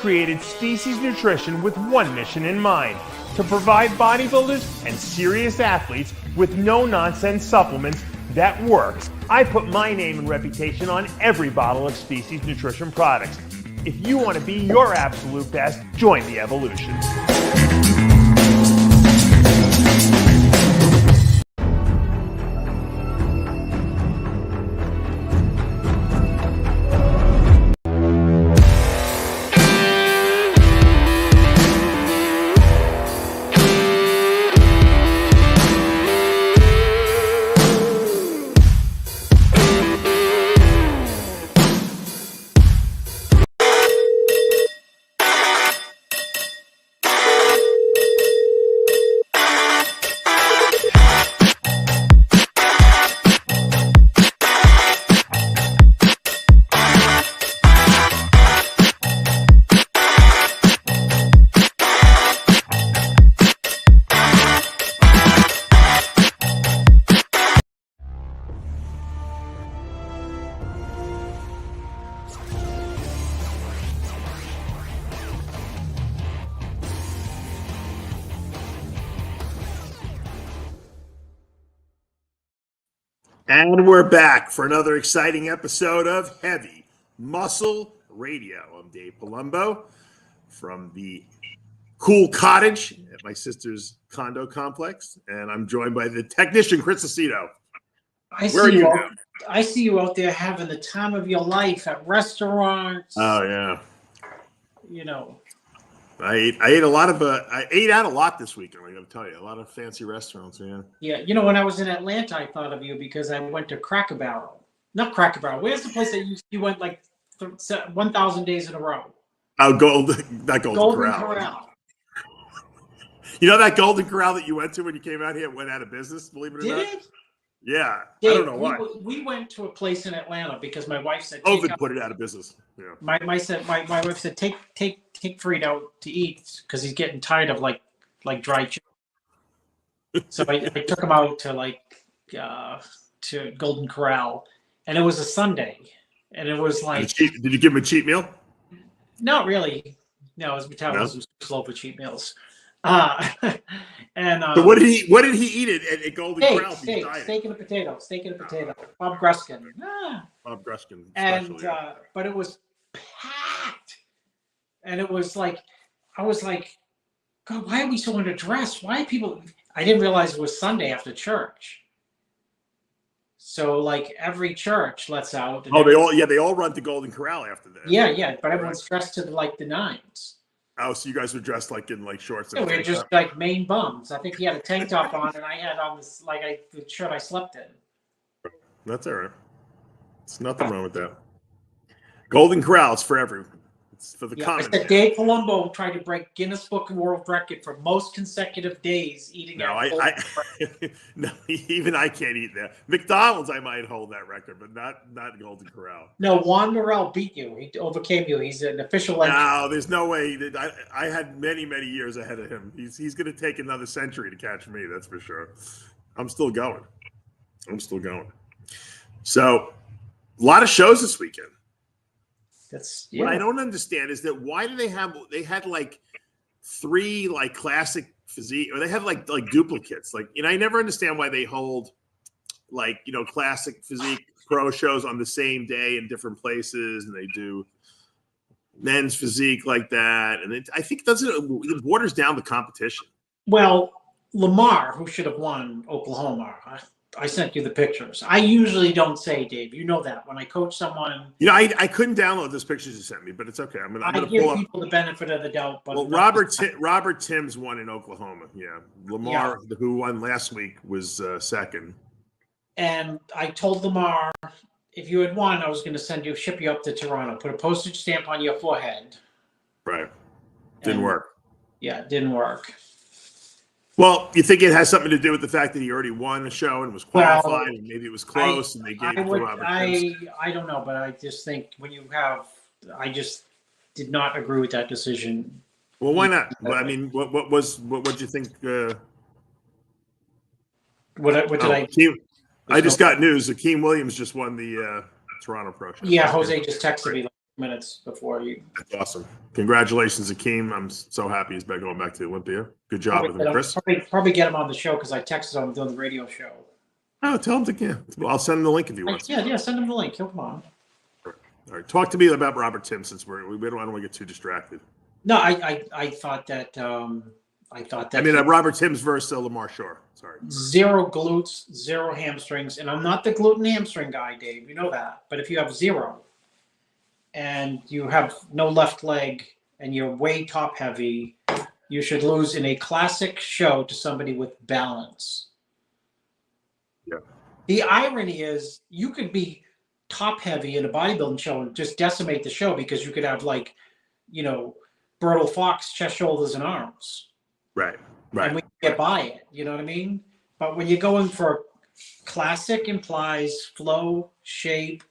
created Species Nutrition with one mission in mind: to provide bodybuilders and serious athletes with no-nonsense supplements that works. I put my name and reputation on every bottle of Species Nutrition products. If you want to be your absolute best, join the evolution. And we're back for another exciting episode of Heavy Muscle Radio. I'm Dave Palumbo from the cool cottage at my sister's condo complex, and I'm joined by the technician, Chris Aceto. I see you out there having the time of your life at restaurants. Oh, yeah. You know. I ate a lot of I ate out a lot this weekend. I got to tell you, a lot of fancy restaurants, man. Yeah, you know, when I was in Atlanta, I thought of you because I went to Cracker Barrel. Not Cracker Barrel. Where's the place that you went like 1,000 days in a row? Oh, not Golden Corral. You know that Golden Corral that you went to when you came out here went out of business? Believe it or not. Did it? Yeah, Dave, I don't know why. We went to a place in Atlanta because my wife said COVID put it out of business. Yeah. My wife said take Freed out to eat because he's getting tired of like dry chicken. So I took him out to Golden Corral, and it was a Sunday, and it was like. Did you give him a cheat meal? Not really. No, his metabolism was slow for cheat meals. And so what did he eat at Golden Corral? Steak and a potato. Bob Gruskin. Bob Gruskin. And but it was packed, and it was like I was like, God, why are we so underdressed? Why are people? I didn't realize it was Sunday after church. So like every church lets out. Oh, they all run to Golden Corral after that. Yeah, but everyone's dressed to the nines. Oh, so you guys were dressed like in shorts? Yeah, we were just like main bums. I think he had a tank top on, and I had on this the shirt I slept in. That's all right. There's nothing wrong with that. Golden Corral is for everyone. It's for the common. I said Dave Palumbo tried to break Guinness Book of World Record for most consecutive days eating. No, even I can't eat that. McDonald's, I might hold that record, but not Golden Corral. No, Juan Morel beat you. He overcame you. He's an official. No, there's no way. I had many years ahead of him. He's going to take another century to catch me. That's for sure. I'm still going. So, a lot of shows this weekend. What I don't understand is that why do they had like 3 like classic physique, or they have like duplicates. I never understand why they hold classic physique pro shows on the same day in different places, and they do men's physique like that. And I think it waters down the competition. Well, Lamar, who should have won Oklahoma, I sent you the pictures. I usually don't say, Dave. You know that when I coach someone. I couldn't download those pictures you sent me, but it's okay. I'm gonna give pull people the benefit of the doubt. But Robert Timms won in Oklahoma. Yeah, Lamar, who won last week, was second. And I told Lamar, if you had won, I was going to ship you up to Toronto, put a postage stamp on your forehead. Right. Didn't work. Yeah, it didn't work. Well, you think it has something to do with the fact that he already won a show and was qualified, and maybe it was close, and they gave it to Robert Timms? I don't know, but I just think I just did not agree with that decision. Well, why not? Well, I mean, what did you think? I just got news. Akim Williams just won the Toronto Pro Show. Yeah, Jose just texted me like minutes before you. That's awesome. Congratulations, Akim. I'm so happy he's back going back to Olympia. Good job with him, Chris. Probably get him on the show because I texted him doing the radio show. Oh, tell him to get. Well, I'll send him the link if he wants. Yeah, send him the link. He'll come on. All right. Talk to me about Robert Tim since we don't want to get too distracted. No, I thought that I mean, Robert Tim's versus Lamar Shore. Sorry. 0 glutes, 0 hamstrings, and I'm not the gluten hamstring guy, Dave. You know that. But if you have 0 and you have no left leg and you're way top heavy, you should lose in a classic show to somebody with balance. Yeah. The irony is you could be top heavy in a bodybuilding show and just decimate the show because you could have like, Bertle Fox, chest, shoulders, and arms. Right. And we get by it. You know what I mean? But when you're going for classic implies flow, shape.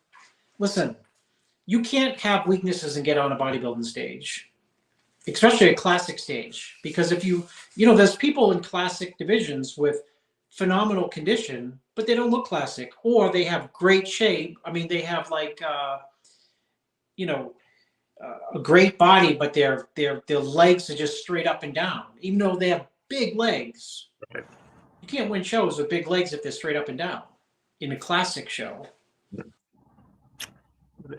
Listen, you can't have weaknesses and get on a bodybuilding stage, especially a classic stage. Because if there's people in classic divisions with phenomenal condition, but they don't look classic, or they have great shape. I mean, they have like, a great body, but their legs are just straight up and down, even though they have big legs. Right. You can't win shows with big legs if they're straight up and down in a classic show.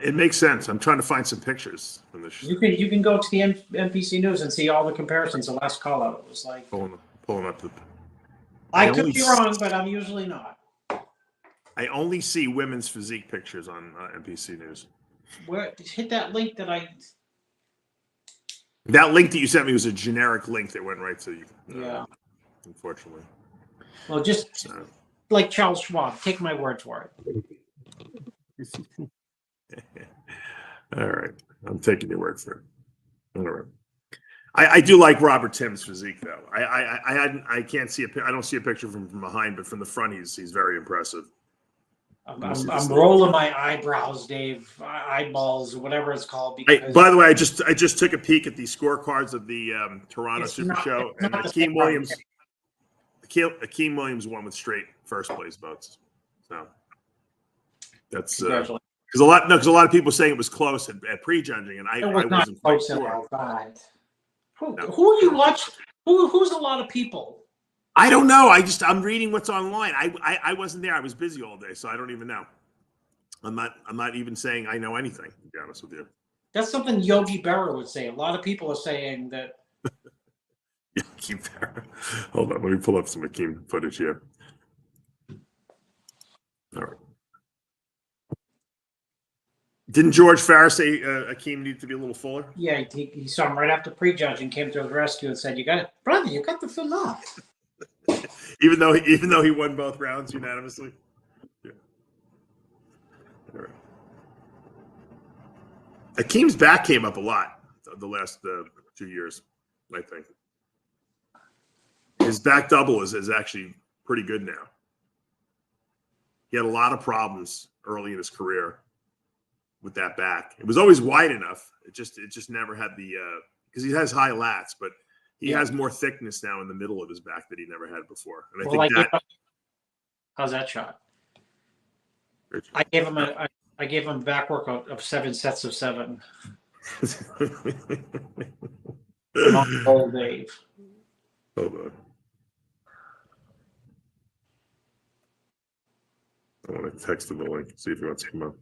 It makes sense. I'm trying to find some pictures from this. You can go to the NPC News and see all the comparisons. The last call out was like pulling up the. I could be wrong, but I'm usually not. I only see women's physique pictures on NPC News. Where hit that link that I. That link that you sent me was a generic link that went right to you. Yeah. Unfortunately. Well, just like Charles Schwab, take my word for it. All right, I'm taking your word for it. All right. I do like Robert Tim's physique though. I can't see I don't see a picture from behind, but from the front he's very impressive. I'm rolling my eyebrows, Dave, eyeballs, whatever it's called. Because by the way, I just took a peek at the scorecards of the Toronto Super Show, and Akim Williams won with straight first place votes. So that's because a lot of people saying it was close at prejudging, and I wasn't quite sure. Who you watch? Who's a lot of people? I don't know. I'm reading what's online. I wasn't there. I was busy all day, so I don't even know. I'm not even saying I know anything, to be honest with you. That's something Yogi Berra would say. A lot of people are saying that. Yogi Berra. Hold on, let me pull up some Akim footage here. All right. Didn't George Farris say Akim needed to be a little fuller? Yeah, he saw him right after prejudging, came to his rescue and said, "You got it, brother. You got to fill up." even though he won both rounds unanimously. Yeah. All right. Akim's back came up a lot the last 2 years, I think. His back double is actually pretty good now. He had a lot of problems early in his career with that back. It was always wide enough. It just never had the because he has high lats, but he has more thickness now in the middle of his back that he never had before. And I think how's that shot? I gave him back workout of 7 sets of 7. Old Dave. Hold on. I want to text him the link, see if he wants to come up.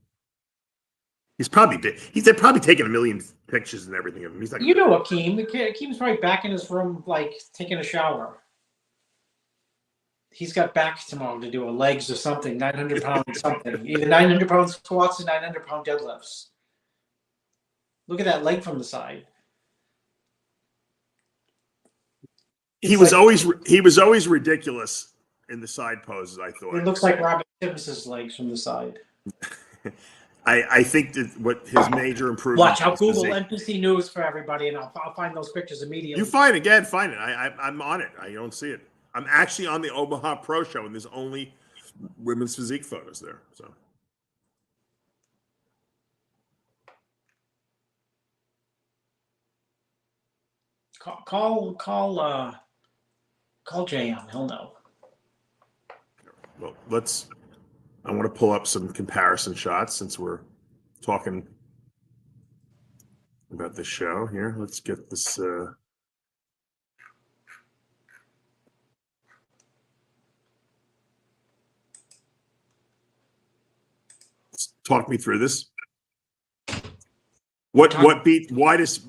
He's probably taken a million pictures and everything of him. He's like, Akim. Akim's probably back in his room, like taking a shower. He's got back tomorrow to do a legs or something, 900 pounds something, either 900 pound squats or 900 pound deadlifts. Look at that leg from the side. He was always ridiculous in the side poses. I thought it looks like Robert Timms' legs from the side. I think that what his major improvement. Watch, I'll Google NPC News for everybody, and I'll find those pictures immediately. You find it. I'm on it. I don't see it. I'm actually on the Omaha Pro Show, and there's only women's physique photos there. So. Call JM. He'll know. Well, I want to pull up some comparison shots since we're talking about the show here. Let's get this. Talk me through this. Why does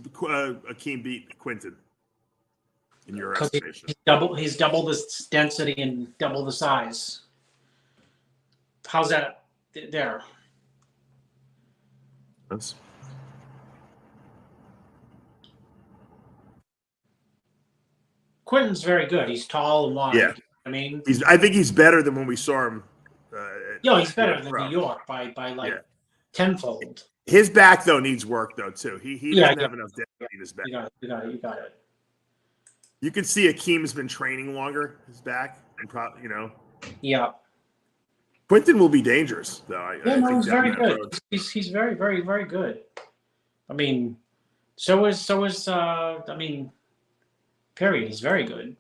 Akim beat Quinton in your estimation? He's double the density and double the size. How's that there? That's... Quinton's very good. He's tall and wide. Yeah. I mean, I think he's better than when we saw him. He's better than New York by tenfold. His back though needs work though too. He doesn't have enough density in his back. You got it. You can see Akim's been training longer. His back, and Yeah. Quinton will be dangerous though. He's very good. He's very, very, very good. I mean, so is Perry. He's very good.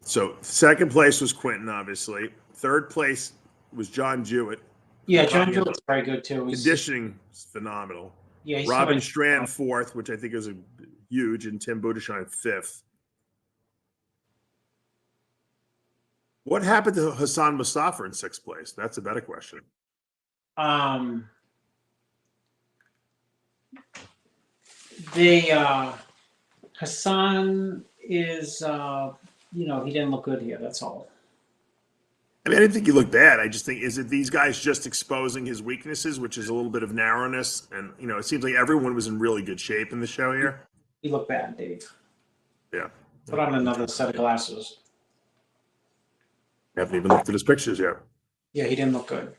So second place was Quinton, obviously. Third place was John Jewett. Yeah, John Jewett's very good too. Conditioning is phenomenal. Yeah, Robin Strand fourth, which I think is huge, and Tim Budishine fifth. What happened to Hassan Mostafa in sixth place? That's a better question. Hassan is he didn't look good here. That's all. I mean, I didn't think he looked bad. I just think, is it these guys just exposing his weaknesses, which is a little bit of narrowness? And, it seems like everyone was in really good shape in the show here. He looked bad, Dave. Yeah. Put on another set of glasses. I haven't even looked at his pictures yet. Yeah, he didn't look good.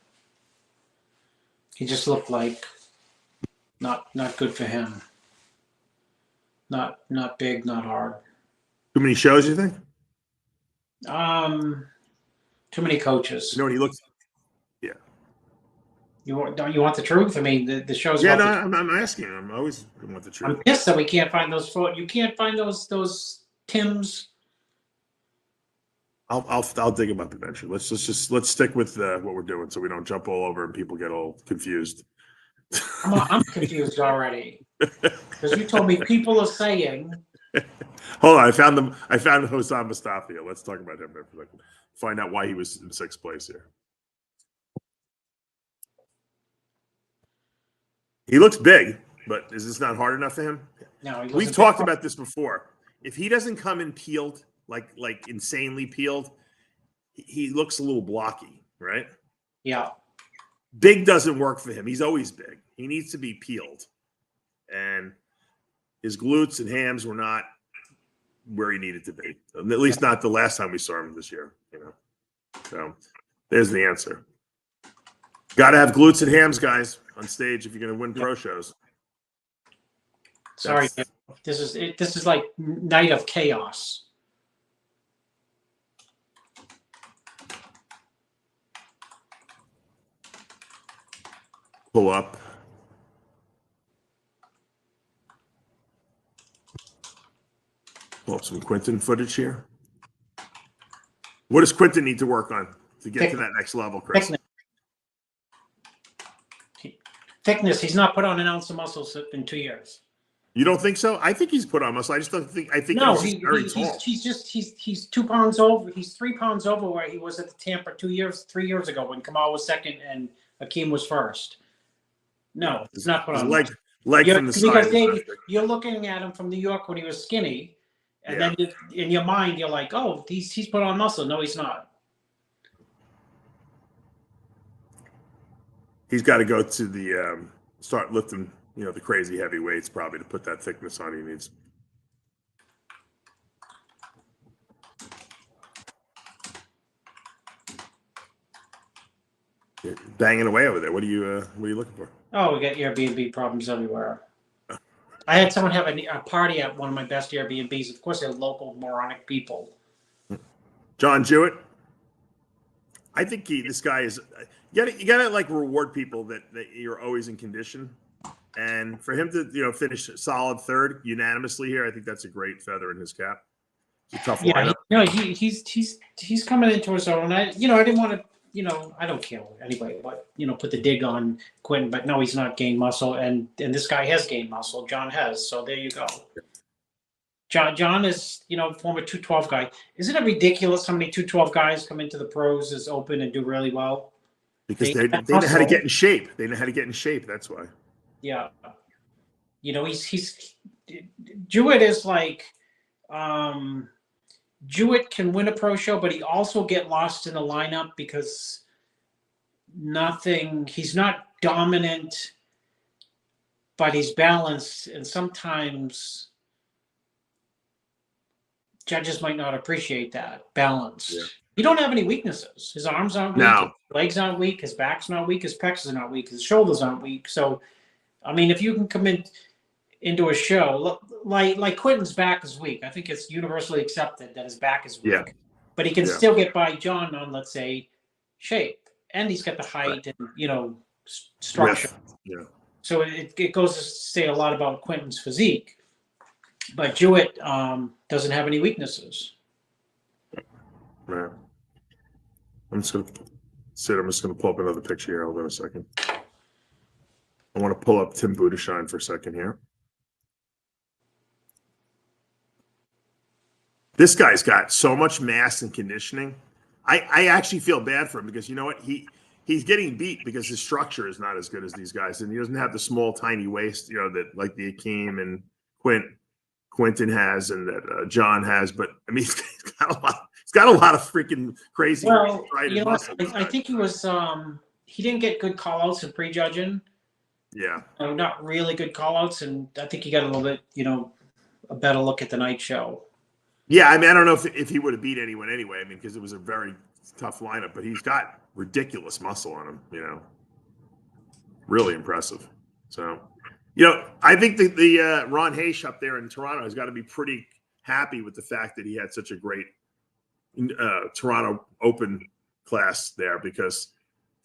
He just looked like not good for him. Not big, not hard. Too many shows, you think? Too many coaches. You know what he looks? Yeah. You want the truth? I mean, the show's. Yeah, I'm asking. I'm always want the truth. I'm pissed that we can't find those. You can't find those Tims. I'll dig them up eventually. Let's stick with what we're doing, so we don't jump all over and people get all confused. I'm confused already because you told me people are saying. Hold on, I found Hassan Mostafa. Let's talk about him for a second. Find out why he was in sixth place here. He looks big, but is this not hard enough for him? No, we've talked about this before. If he doesn't come in peeled, like insanely peeled, he looks a little blocky, right? Yeah. Big doesn't work for him. He's always big. He needs to be peeled. And his glutes and hams were not where he needed to be. At least not the last time we saw him this year, So there's the answer. Got to have glutes and hams, guys, on stage if you're going to win pro shows. Sorry, this is like night of chaos. Pull up. Pull up some Quinton footage here. What does Quinton need to work on to get to that next level, Chris? Thickness. He's not put on an ounce of muscle in 2 years. You don't think so? I think he's put on muscle. I just don't think. I think he's very tall. He's 2 pounds over. He's 3 pounds over where he was at the Tampa 3 years ago when Kamal was second and Akim was first. No, he's not put on leg from the side. Because Dave, you're looking at him from New York when he was skinny, and then in your mind you're like, oh, he's put on muscle. No, he's not. He's got to go to the start lifting, the crazy heavy weights probably to put that thickness on. He needs. You're banging away over there. What are you looking for? Oh, we got Airbnb problems everywhere. I had someone have a party at one of my best Airbnbs. Of course, they're local moronic people. John Jewett. I think this guy is. You gotta like reward people that you're always in condition, and for him to finish solid third unanimously here, I think that's a great feather in his cap. It's a tough Yeah, lineup. he's coming into his own. I didn't want to. I don't care what anybody, but put the dig on Quentin. But no, he's not gained muscle, and this guy has gained muscle. John has, so there you go. John is, former 212 guy. Isn't it ridiculous how many 212 guys come into the pros as open and do really well? Because they know how to get in shape. They know how to get in shape. That's why. Yeah. He's Jewett is like, Jewett can win a pro show, but he also get lost in the lineup because he's not dominant, but he's balanced. And sometimes judges might not appreciate that balance. Yeah. He don't have any weaknesses. His arms aren't weak. No. His legs aren't weak. His back's not weak. His pecs are not weak. His shoulders aren't weak. So, I mean, if you can come into a show like Quentin's back is weak, I think it's universally accepted that his back is weak. Yeah. But he can still get by John on, let's say, shape, and he's got the height and structure. Yeah. So it goes to say a lot about Quentin's physique. But Jewett doesn't have any weaknesses. Right. I'm just gonna pull up another picture here. Hold on a second. I want to pull up Tim Budashine for a second here. This guy's got so much mass and conditioning. I actually feel bad for him because you know what? He's getting beat because his structure is not as good as these guys, and he doesn't have the small, tiny waist, that like the Akim and Quentin has and that John has. But I mean, he's got a lot of freaking crazy. Well, I think he was. He didn't get good call-outs in prejudging. Yeah. Not really good call-outs, and I think he got a little bit, a better look at the night show. Yeah, I mean, I don't know if he would have beat anyone anyway. I mean, because it was a very tough lineup, but he's got ridiculous muscle on him. Really impressive. So, I think the Ron Hayes up there in Toronto has got to be pretty happy with the fact that he had such a great Toronto Open class there, because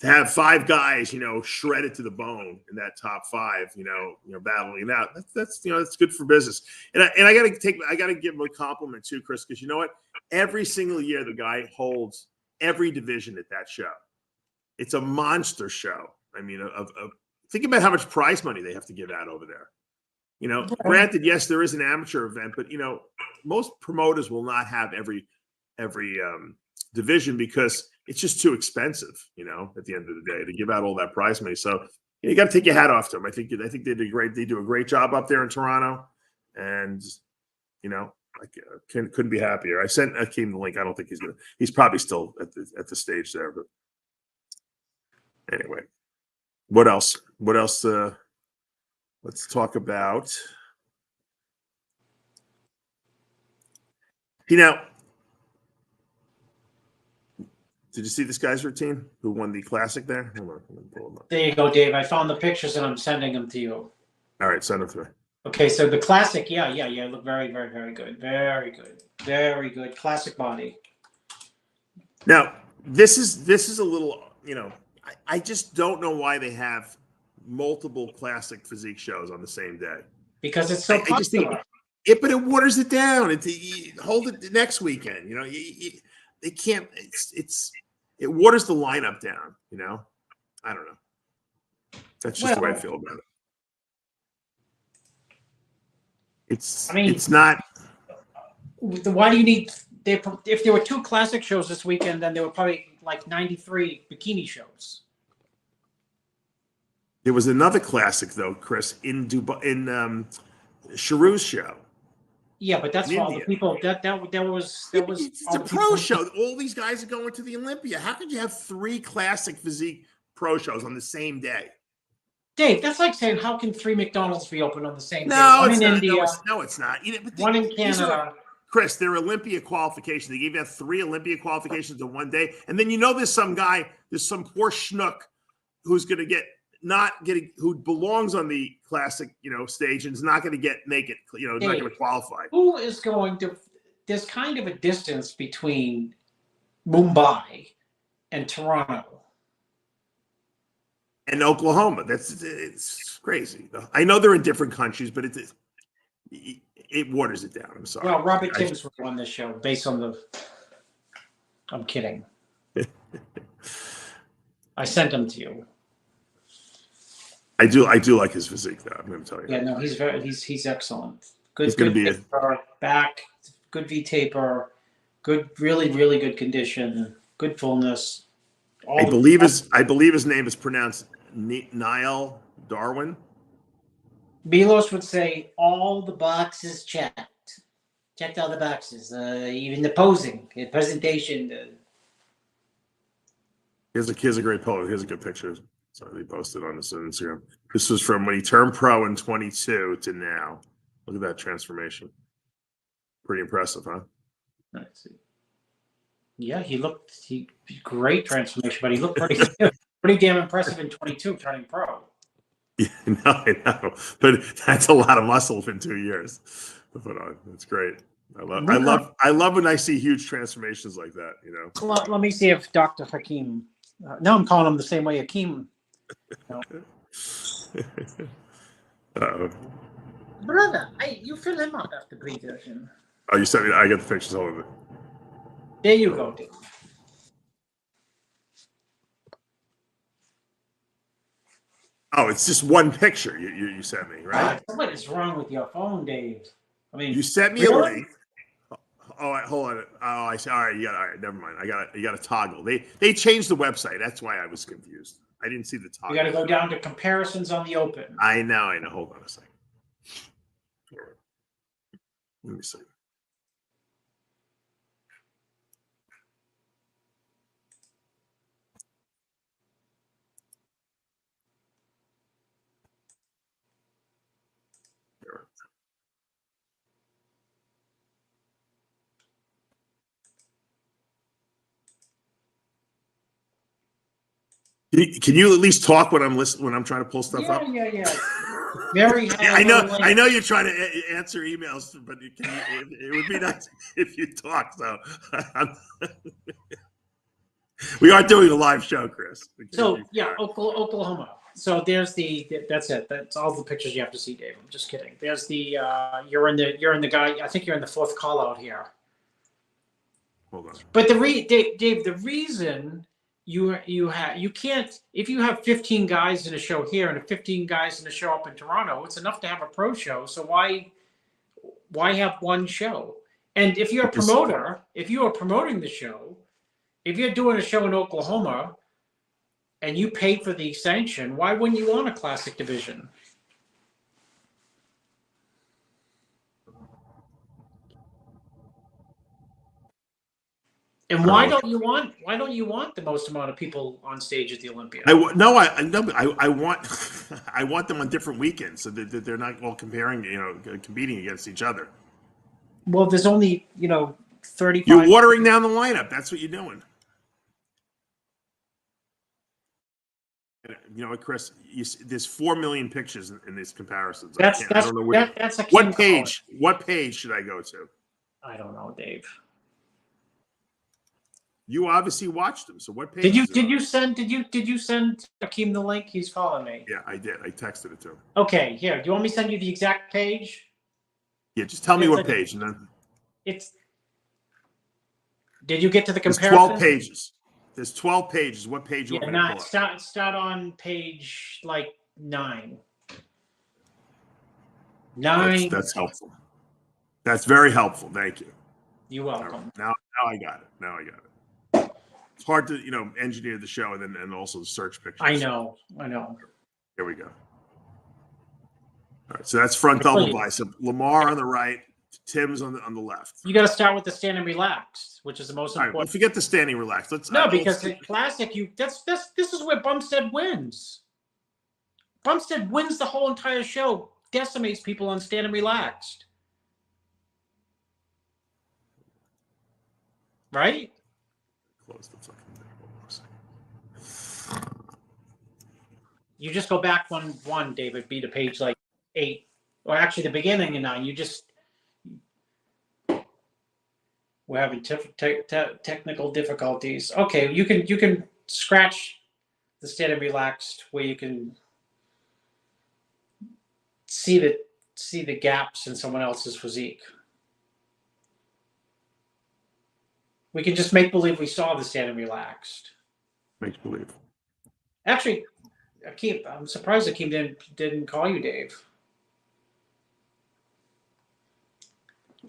to have 5 guys, shredded to the bone in that top 5, battling it out, that's good for business. And I got to give him a compliment too, Chris, because you know what? Every single year the guy holds every division at that show. It's a monster show. I mean, think about how much prize money they have to give out over there. Granted, yes, there is an amateur event, but most promoters will not have every division because it's just too expensive, at the end of the day, to give out all that prize money. So you got to take your hat off to them. I think they did great. They do a great job up there in Toronto, and couldn't be happier. I sent Akim the link. I don't think he's probably still at the stage there. But anyway, what else? Let's talk about. Did you see this guy's routine who won the classic there? Hold on, let me pull him up. There you go, Dave. I found the pictures and I'm sending them to you. All right, send them to me. Okay, so the classic, yeah, look very, very, very good. Very good. Very good. Classic body. Now, this is a little, I just don't know why they have multiple classic physique shows on the same day. Because it's so popular. I just think but it waters it down. Hold it the next weekend. They can't. It waters the lineup down. I don't know. That's just the way I feel about it. It's not. Why do you need? If there were 2 classic shows this weekend, then there were probably like 93 bikini shows. There was another classic though, Chris, in Dubai, in Sheru's show. Yeah, but that's for all the people. That was. It's a pro show. All these guys are going to the Olympia. How could you have 3 classic physique pro shows on the same day? Dave, that's like saying, how can 3 McDonald's be open on the same day? One in India. No, it's not. One in Canada. Chris, they're Olympia qualifications. They gave you 3 Olympia qualifications in one day, and then there's some poor schnook who's going to who belongs on the classic, stage and is not going to make it, Dave, not going to qualify. Who is going to? There's kind of a distance between Mumbai and Toronto and Oklahoma. It's crazy. I know they're in different countries, but it waters it down. I'm sorry. Well, Robert Timms was on this show based on the. I'm kidding. I sent him to you. I do like his physique, though. I'm going to tell you. Yeah, no, he's excellent. Good, He's going to be taper, back, good V taper, good, really, really good condition, good fullness. I believe his name is pronounced Niall Darwin. Milos would say all the boxes checked. Checked all the boxes, even the posing, the presentation. Here's a great photo. Here's a good picture. Sorry, they posted on this on Instagram. This was from when he turned pro in 22 to now. Look at that transformation. Pretty impressive, huh? Let's see. Yeah, he great transformation, but he looked pretty damn impressive in 22 turning pro. Yeah, I know. But that's a lot of muscle in 2 years to put on. That's great. I love when I see huge transformations like that, you know. Let me see if Dr. Hakim. Now I'm calling him the same way Akim. No. Brother, you fill him up after pre-session. Oh, you sent me. I got the pictures all of it. There you go, Dave. Oh, it's just one picture you sent me, right? What is wrong with your phone, Dave? I mean, you sent me a link. Oh, hold on. Oh, I see. All right, all right. Never mind. You got to toggle. They changed the website. That's why I was confused. I didn't see the toggle. You got to go down to comparisons on the open. I know. Hold on a second. Let me see. Can you at least talk when I'm listening, when I'm trying to pull stuff up? Yeah. Very. I know you're trying to answer emails, but it would be nice if you talk. So we are doing a live show, Chris. So yeah, Oklahoma. So there's that's it. That's all the pictures you have to see, Dave. I'm just kidding. There's the you're in the guy. I think you're in the fourth call out here. Hold on. But Dave, the reason you can't, if you have 15 guys in a show here and 15 guys in a show up in Toronto, it's enough to have a pro show. So why have one show? And if you're a promoter, if you are promoting the show, if you're doing a show in Oklahoma and you paid for the sanction, why wouldn't you want a classic division? And why don't you want the most amount of people on stage at the Olympia? I want I want them on different weekends so that they're not all competing against each other. Well, there's only 35. You're watering down the lineup. That's what you're doing. You know what, Chris? There's 4 million pictures in these comparisons. That's what page? What page should I go to? I don't know, Dave. You obviously watched them. So what page? Did you send Akim the link? He's calling me. Yeah, I did. I texted it to him. Okay, here. Do you want me to send you the exact page? Yeah, just tell me what page, and then Did you get to the comparison? There's 12 pages. There's 12 pages. What page you want me to pull up? Start on page 9. 9. That's helpful. That's very helpful. Thank you. You're welcome. Now I got it. It's hard to engineer the show and also search pictures. I know. Here we go. All right, so that's front double bicep. Lamar on the right, Tim's on the left. You got to start with the standing relaxed, which is the most important. All right, forget the standing relaxed. Because the classic, this is where Bumstead wins. Bumstead wins the whole entire show, decimates people on standing relaxed. Right? Close the fucking thing. You just go back one, David, be to page 8, or actually the beginning of 9. We're having technical difficulties. Okay, you can scratch the standing relaxed where you can see that see the gaps in someone else's physique. We can just make believe we saw the standing relaxed. Makes believe. Actually, Akim, I'm surprised Akim didn't call you, Dave.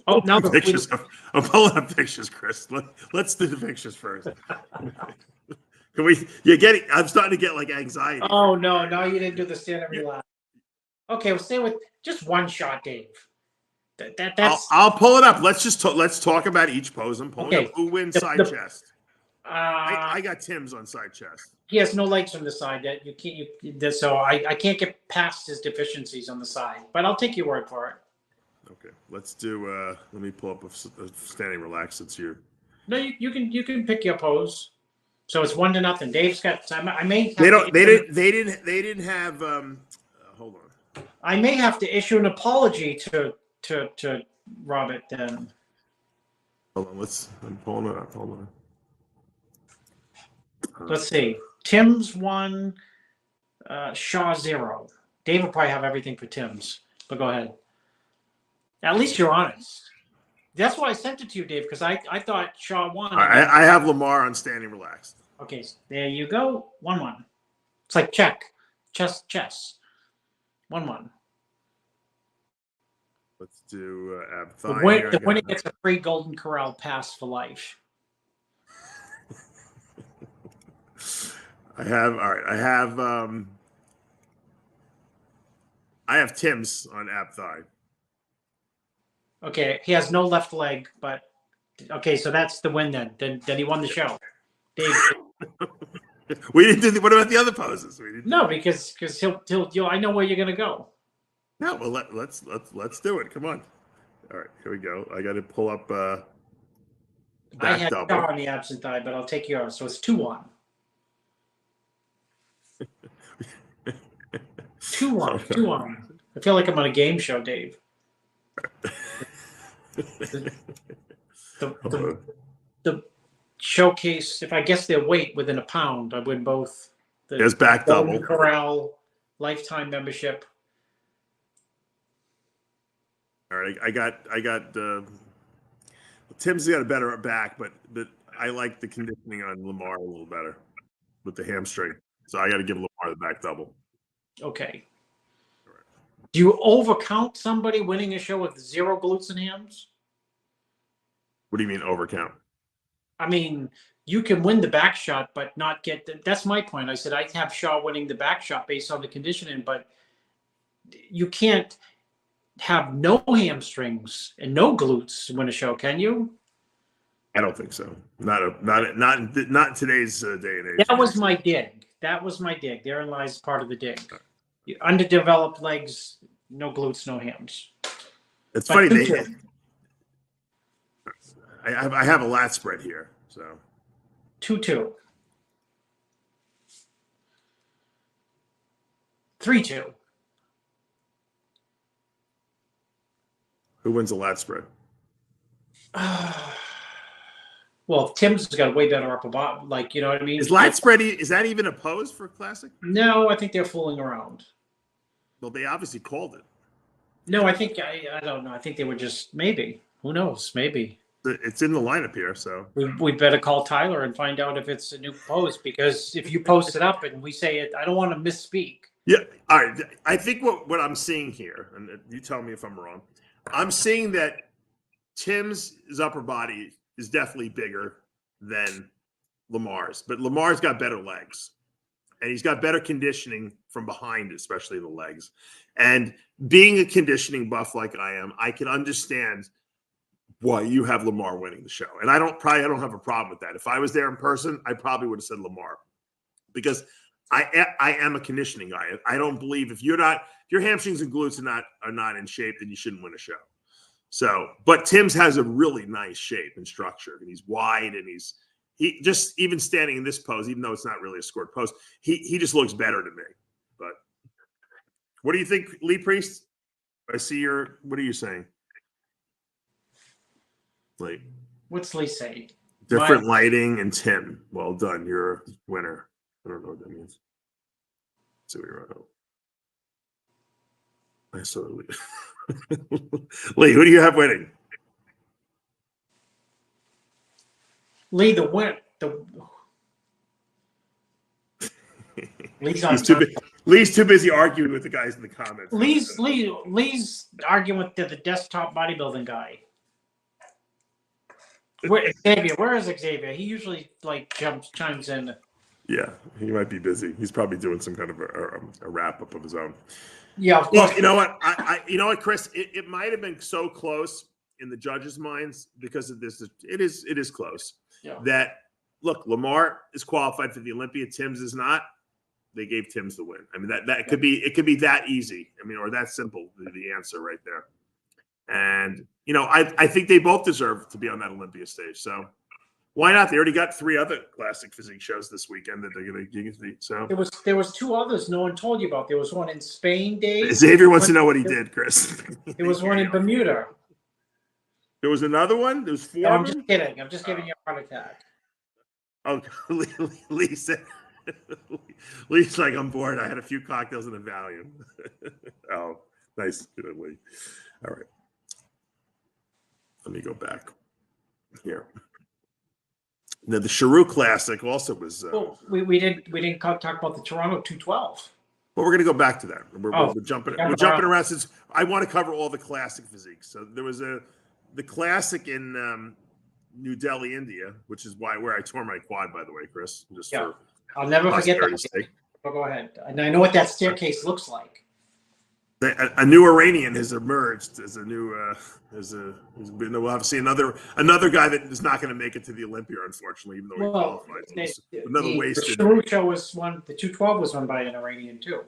Oh, now the pictures. I'm pulling up pictures, Chris. Let's do the pictures first. Can we? I'm starting to get like anxiety. Oh no! You didn't do the standing relax. Okay, we'll stay with just one shot, Dave. That's. I'll pull it up. Let's talk about each pose. I'm pulling up. Who wins side chest? I got Tim's on side chest. He has no legs from the side. That you can't. So I can't get past his deficiencies on the side. But I'll take your word for it. Okay, let's do. Let me pull up a standing relax. It's your. No, you can pick your pose. So it's 1-0. Dave's got. I may. They didn't have. Hold on. I may have to issue an apology to Robert then. Hold on. I'm pulling it up. Hold on. Let's see. Tim's 1, Shaw 0. Dave will probably have everything for Tim's. But go ahead. At least you're honest. That's why I sent it to you, Dave, because I thought Shaw won. I have Lamar on standing relaxed. Okay, there you go. 1-1. It's like check. Chess. 1-1. Let's do ab The thigh. winner gets a free Golden Corral pass for life. I have Tim's on ab thigh. Okay, he has no left leg, but okay, so that's the win then. Then he won the show. Dave. We didn't do. What about the other poses? No, because he'll. I know where you're gonna go. No, well let's do it. Come on. All right, here we go. I got to pull up. I had double. Shaw on the absent thigh, but I'll take yours. So it's 2-1. 2-1. I feel like I'm on a game show, Dave. The showcase, if I guess their weight within a pound, I win both. There's back double. Corral lifetime membership. All right, I got. Tim's got a better back, but I like the conditioning on Lamar a little better with the hamstring. So I got to give Lamar the back double. Okay. Do you overcount somebody winning a show with 0 glutes and hams? What do you mean overcount? I mean, you can win the back shot, but not get that's my point. I said I'd have Shaw winning the back shot based on the conditioning, but you can't have no hamstrings and no glutes to win a show, can you? I don't think so. Not in today's day and age. That was my dig. Therein lies part of the dig. Underdeveloped legs, no glutes, no hams. It's funny. I have a lat spread here, so 2-2, 3-2. Who wins the lat spread? Well, Tim's got a way better upper bottom. Like, you know what I mean? Is lat spread? Is that even a pose for Classic? No, I think they're fooling around. Well, they obviously called it. No, I think I don't know. I think they were just maybe. Who knows? Maybe. It's in the lineup here, so we better call Tyler and find out if it's a new post, because if you post it up and we say it, I don't want to misspeak. Yeah. All right. I think what I'm seeing here, and you tell me if I'm wrong, I'm seeing that Tim's upper body is definitely bigger than Lamar's, but Lamar's got better legs. And he's got better conditioning from behind, especially the legs. And being a conditioning buff like I am, I can understand why you have Lamar winning the show. And I don't have a problem with that. If I was there in person, I probably would have said Lamar, because I am a conditioning guy. I don't believe if your hamstrings and glutes are not in shape, then you shouldn't win a show. So, but Tim's has a really nice shape and structure, and he's wide, and he just, even standing in this pose, even though it's not really a scored pose, he just looks better to me. But what do you think, Lee Priest? What are you saying? Like, What's Lee saying? Different lighting and Tim. Well done. You're a winner. I don't know what that means. Let's see what you're on. I saw Lee. Lee, who do you have winning? Lee, the win. Lee's too busy arguing with the guys in the comments. Lee's arguing with the desktop bodybuilding guy. Xavier, where is Xavier? He usually chimes in. Yeah, he might be busy. He's probably doing some kind of a wrap up of his own. Yeah, of course. Look, you know what? You know what, Chris? It might have been so close in the judges' minds because of this. It is close. Yeah. That look, Lamar is qualified for the Olympia. Tim's is not. They gave Tim's the win. I mean, that could be that easy. I mean, or that simple. The answer right there. And you know, I think they both deserve to be on that Olympia stage. So why not? They already got 3 other classic physique shows this weekend that they're going to. So there was 2 others no one told you about. There was one in Spain, Dave. Xavier wants to know what he did, Chris. There was one in Bermuda. There was another one. There's 4. No, I'm just kidding. I'm just giving you a heart attack. Oh, Lee said. Lee's like, I'm bored. I had a few cocktails and a Valium. Oh, nice, Lee. All right. Let me go back here. Now, the Sheru Classic also was. We didn't talk about the Toronto 212. Well, we're going to go back to that. We're jumping around since I want to cover all the classic physiques. So there was the classic in New Delhi, India, which is where I tore my quad, by the way, Chris. I'll never forget that. But go ahead. And I know what that staircase looks like. A new Iranian has emerged as a new we'll have to see another guy that is not going to make it to the Olympia, unfortunately, even though he qualified. The Sheru show was one. The 212 was won by an Iranian too.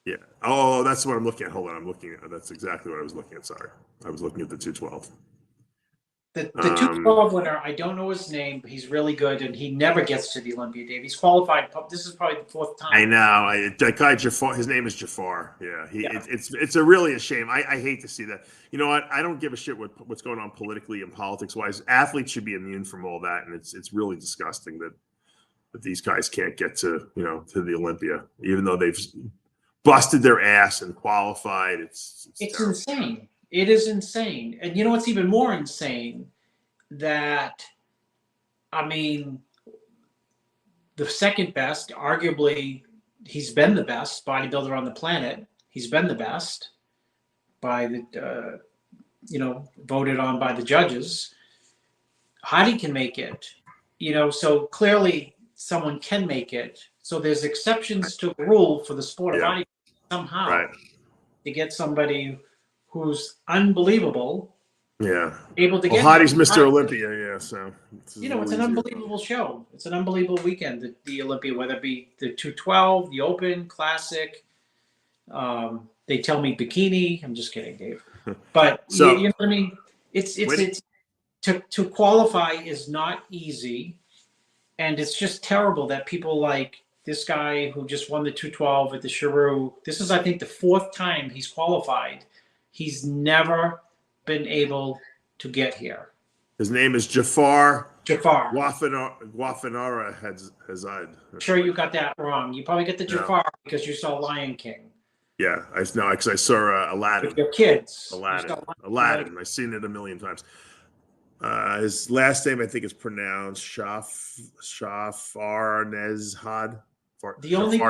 Yeah. Oh, that's what I'm looking at. Hold on, I'm looking at. That's exactly what I was looking at. Sorry, I was looking at the 212. The 212 winner, I don't know his name, but he's really good, and he never gets to the Olympia, Dave. He's qualified. This is probably the 4th time. I know. That guy Jafar. His name is Jafar. Yeah. It's really a shame. I hate to see that. You know what? I don't give a shit what's going on politically and politics wise. Athletes should be immune from all that, and it's really disgusting that these guys can't get to to the Olympia, even though they've busted their ass and qualified. It's insane. It is insane. And you know what's even more insane? That, I mean, the second best, arguably, he's been the best bodybuilder on the planet. He's been the best by the, voted on by the judges. Hadi can make it, so clearly someone can make it. So there's exceptions to the rule for the sport of bodybuilding somehow to get somebody who's unbelievable. Yeah. Able to get Hadi's Mr. Olympia, yeah. So it's an unbelievable show. It's an unbelievable weekend, the Olympia, whether it be the 212, the Open, Classic. They tell me bikini. I'm just kidding, Dave. But you know what I mean? It's to qualify is not easy. And it's just terrible that people like this guy who just won the 212 at the Sheru. This is, I think, the 4th time he's qualified. He's never been able to get here. His name is Jafar. Wafanara Hazad. Sure, you got that wrong. You probably get the Jafar because you saw Lion King. Yeah, I know because I saw Aladdin. With your kids. Aladdin. I've seen it a million times. His last name, I think, is pronounced Shafarnezhad. The only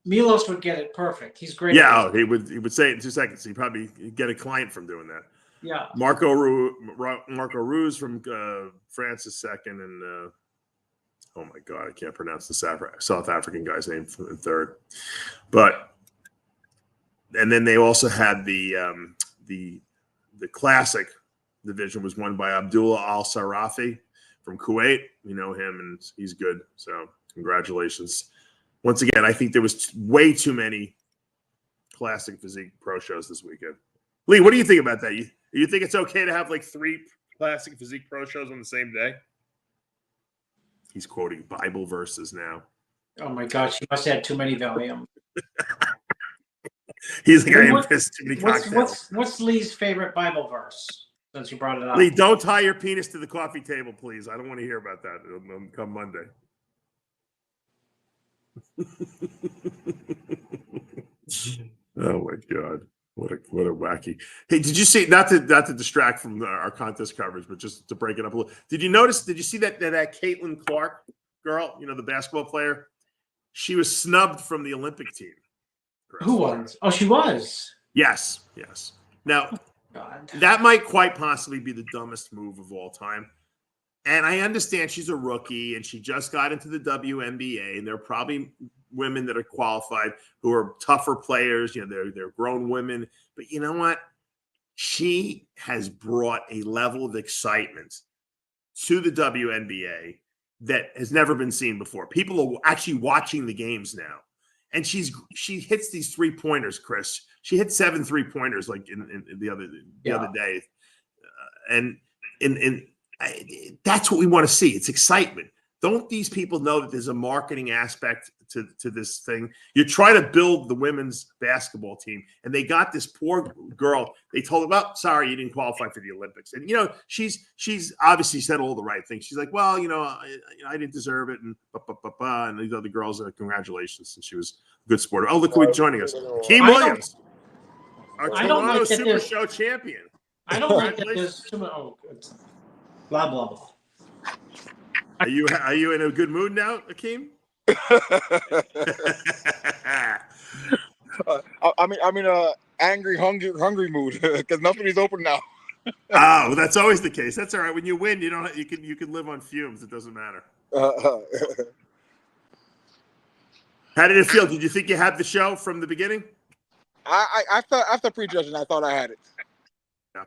Milos would get it perfect. He's great. Yeah, he would say it in 2 seconds. He'd probably get a client from doing that. Yeah. Marco Ruz from France is second, and oh my God, I can't pronounce the South African guy's name in 3rd. And then they also had the classic division was won by Abdullah Al Sarafi from Kuwait. You know him, and he's good. So congratulations. Once again, I think there was way too many classic physique pro shows this weekend. Lee, what do you think about that? You think it's okay to have like 3 classic physique pro shows on the same day? He's quoting Bible verses now. Oh my gosh, he must have had too many Valium. He's like, I am pissed too many cocktails. What's Lee's favorite Bible verse? Since you brought it up. Lee, don't tie your penis to the coffee table, please. I don't want to hear about that. It'll come Monday. Oh my God. What a wacky. Hey, did you see, not to distract from our contest coverage, but just to break it up a little. Did you see that Caitlin Clark girl, the basketball player? She was snubbed from the Olympic team. Chris. Who was? Oh, she was. Yes. Now, God. that might quite possibly be the dumbest move of all time. And I understand she's a rookie and she just got into the WNBA, and there are probably women that are qualified who are tougher players. They're grown women. But you know what? She has brought a level of excitement to the WNBA that has never been seen before. People are actually watching the games now. And she hits these 3-pointers, Chris. She hit 7 3-pointers like in the other day. And that's what we want to see. It's excitement. Don't these people know that there's a marketing aspect to this thing? You try to build the women's basketball team, and they got this poor girl. They told her, well, sorry, you didn't qualify for the Olympics. And, she's obviously said all the right things. She's like, well, I didn't deserve it. And and these other girls, congratulations. And she was a good sport. Oh, look who's joining us. Akim Williams, our Toronto Super Show champion. I don't like that there's too much. Oh, blah, blah, blah. Are you in a good mood now, Akim? I'm in a angry, hungry mood because nothing's open now. Oh, that's always the case. That's all right. When you win, you can live on fumes. It doesn't matter. How did it feel? Did you think you had the show from the beginning? After prejudging, I thought I had it. Yeah.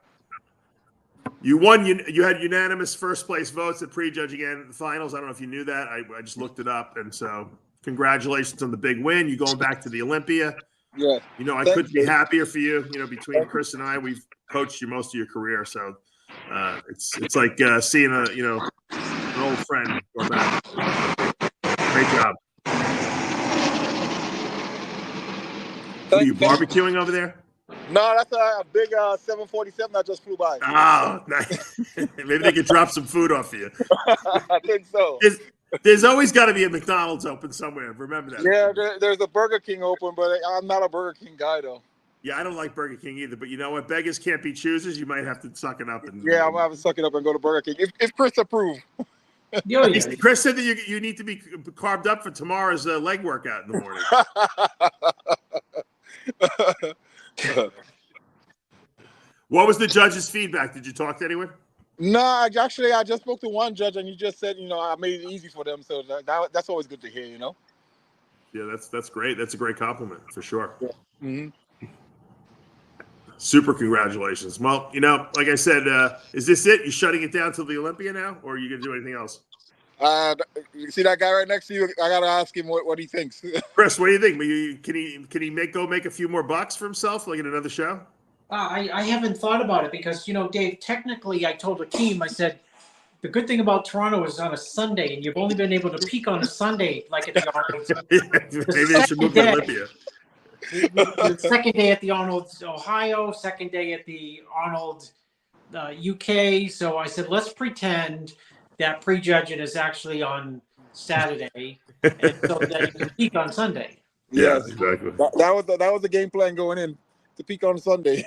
You won. You had unanimous first place votes at prejudging and the finals. I don't know if you knew that. I just looked it up, and so congratulations on the big win. You going back to the Olympia? Yeah. I couldn't be happier for you. Between Chris and I, we've coached you most of your career, so it's like seeing an old friend go back. Great job. Are you barbecuing over there? No, that's a big 747 that just flew by. Oh, nice. Maybe they could drop some food off of you. I think so. There's always got to be a McDonald's open somewhere. Remember that. Yeah, there's a Burger King open, but I'm not a Burger King guy, though. Yeah, I don't like Burger King either. But you know what? Beggars can't be choosers. You might have to suck it up. I'm going to have to suck it up and go to Burger King. If Chris approves. Chris said that you need to be carved up for tomorrow's leg workout in the morning. What was the judge's feedback? Did you talk to anyone? No, I just spoke to one judge, and he just said, I made it easy for them. So that's always good to hear, Yeah, that's great. That's a great compliment for sure. Yeah. Mm-hmm. Super congratulations. Well, like I said, is this it? You shutting it down till the Olympia now, or are you going to do anything else? You see that guy right next to you? I got to ask him what he thinks. Chris, what do you think? Can he make a few more bucks for himself, like in another show? I haven't thought about it because, Dave, technically I told Akim, I said, the good thing about Toronto is on a Sunday, and you've only been able to peak on a Sunday like at the Arnold. Maybe they should move to Olympia. The second day at the Arnold, Ohio, second day at the Arnold, UK. So I said, let's pretend that prejudging is actually on Saturday, and so that you can peak on Sunday. Yeah, exactly. That was the game plan going in, to peak on Sunday.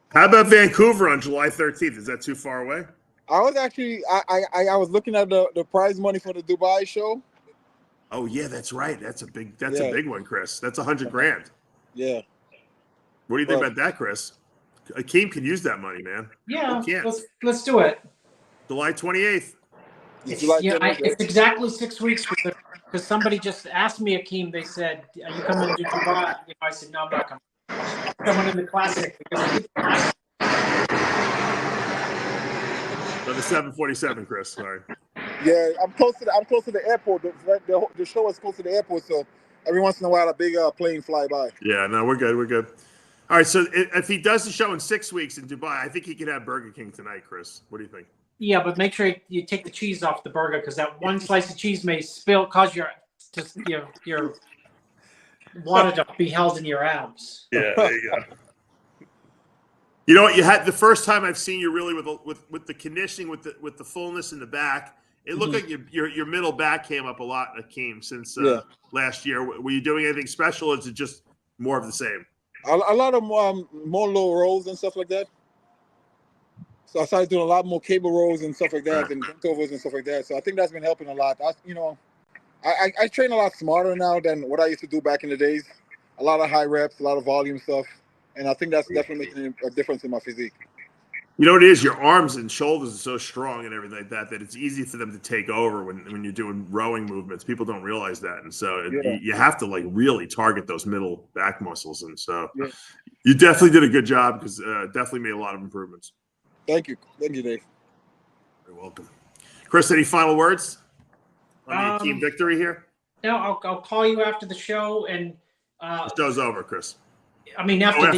How about Vancouver on July 13th? Is that too far away? I was actually I was looking at the prize money for the Dubai show. Oh yeah, that's right. That's a big one, Chris. That's $100,000. Yeah. What do you think about that, Chris? Akim can use that money, man. Yeah, let's do it. July 28th. It's exactly 6 weeks because somebody just asked me, Akim. They said, "Are you coming to Dubai?" I said, "No, I'm not coming. I'm coming in the Classic." So the 747, Chris. Sorry. Yeah, I'm close to the airport. The show is close to the airport, so every once in a while a big plane fly by. Yeah, no, we're good. All right, so if he does the show in 6 weeks in Dubai, I think he could have Burger King tonight, Chris. What do you think? Yeah, but make sure you take the cheese off the burger because that one slice of cheese may cause your water to be held in your abs. Yeah, there you go. You know what? You had the first time I've seen you really with the conditioning, with the fullness in the back. It looked like your middle back came up a lot, Akim, since last year. Were you doing anything special, or is it just more of the same? A lot of more low rolls and stuff like that. So I started doing a lot more cable rolls and stuff like that, and bent overs and stuff like that. So I think that's been helping a lot. I train a lot smarter now than what I used to do back in the days. A lot of high reps, a lot of volume stuff, and I think that's definitely making a difference in my physique. You know what it is? Your arms and shoulders are so strong and everything like that it's easy for them to take over when you're doing rowing movements. People don't realize that, and so you have to like really target those middle back muscles. And so you definitely did a good job because definitely made a lot of improvements. Thank you, Dave. You're welcome, Chris. Any final words on the team victory here? No, I'll call you after the show, and the show's over, Chris. I mean after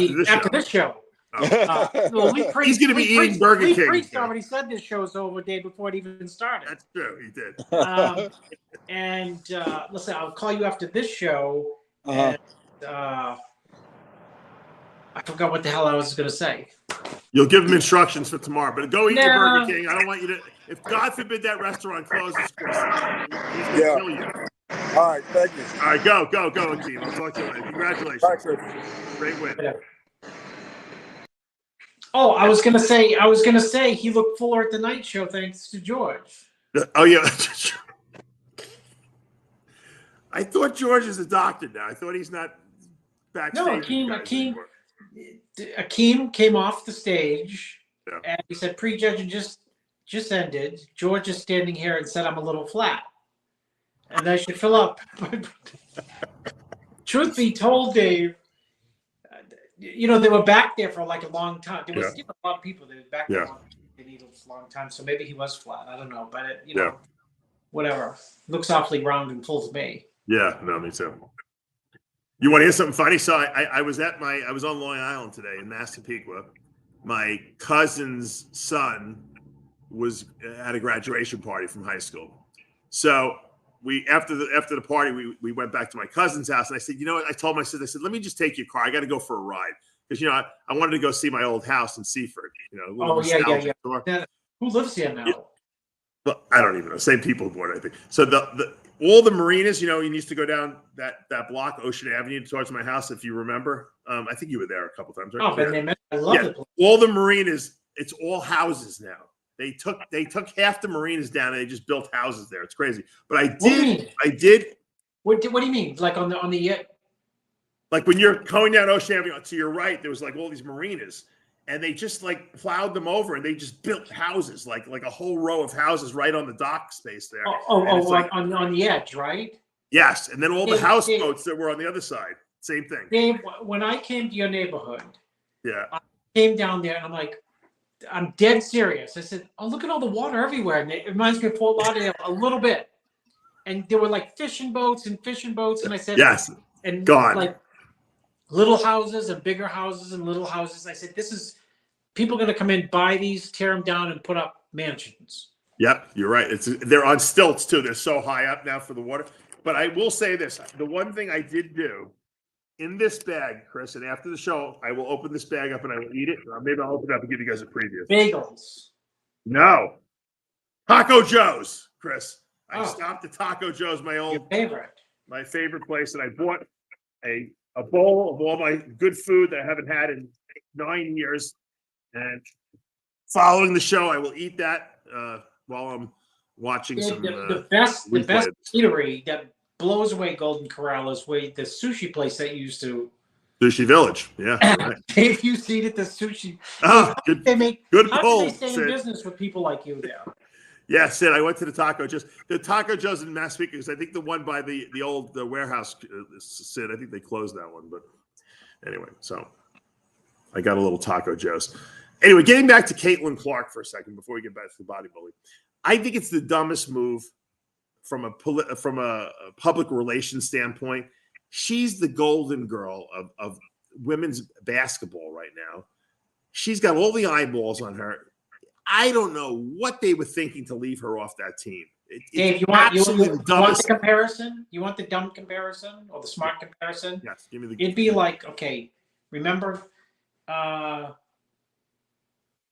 this show. Well, he's going to be eating Burger King. Priest already said this show's over day before it even started. That's true, he did. Listen, I'll call you after this show. And, I forgot what the hell I was going to say. You'll give him instructions for tomorrow, but go eat your Burger King. I don't want you to. If God forbid that restaurant closes, Chris, he's going to kill you. All right, thank you. All right, go, Akim. I'll talk to you later. Congratulations. Thanks, great win. Oh, I was gonna say he looked fuller at the night show thanks to George. Oh yeah. I thought George is a doctor now. I thought he's not backstage. No, Akim came off the stage and he said prejudging just ended. George is standing here and said I'm a little flat. And I should fill up. Truth be told, Dave, they were back there for like a long time. There was a lot of people that were back there they needed a long time. So maybe he was flat. I don't know. But, whatever. Looks awfully round and full to me. Yeah, no, me too. You want to hear something funny? So I was on Long Island today in Massapequa. My cousin's son was at a graduation party from high school. So after the party, we went back to my cousin's house, and I said, you know what? I told my sister, I said, let me just take your car. I got to go for a ride because I wanted to go see my old house in Seaford. Yeah. Who lives here now? Yeah. Well, I don't even know. Same people board, I think. So all the marinas, you used to go down that block, Ocean Avenue, towards my house, if you remember. I think you were there a couple times. Right? Oh, but I love it. All the marinas, it's all houses now. They took half the marinas down and they just built houses there. It's crazy. But I did. What do you mean? Like on the like when you're going down Ocean Avenue to your right, there was like all these marinas, and they just like plowed them over and they just built houses, like a whole row of houses right on the dock space there. On the edge, right? Yes, and then all the houseboats that were on the other side, same thing. Dave, when I came to your neighborhood, I came down there and I'm like, I'm dead serious. I said, oh, look at all the water everywhere. And it reminds me of Fort Lauderdale a little bit. And there were like fishing boats. And I said, yes, and God. Like little houses and bigger houses and little houses. I said, this is people going to come in, buy these, tear them down and put up mansions. Yep, you're right. They're on stilts too. They're so high up now for the water. But I will say this. The one thing I did do in this bag, Chris, and after the show, I will open this bag up and I will eat it. Maybe I'll open it up and give you guys a preview. Bagels. No. Taco Joe's, Chris. I stopped at Taco Joe's, my favorite place, and I bought a bowl of all my good food that I haven't had in 9 years. And following the show, I will eat that while I'm watching the best eatery that blows away Golden Corral is the sushi place that used to Sushi Village. Yeah. Right. If you see it, the sushi. Good. How pull, do they stay in business with people like you there? Yeah, Sid. I went to the Taco Joe's in Massapequa because I think the one by the old warehouse, Sid. I think they closed that one, but anyway, so I got a little Taco Joe's. Anyway, getting back to Caitlin Clark for a second before we get back to the bodybuilding, I think it's the dumbest move from a public relations standpoint. She's the golden girl of women's basketball right now. She's got all the eyeballs on her. I don't know what they were thinking to leave her off that team. Dave, you want the comparison? You want the dumb comparison or the smart comparison? Yes, give me the. It'd be like, okay, remember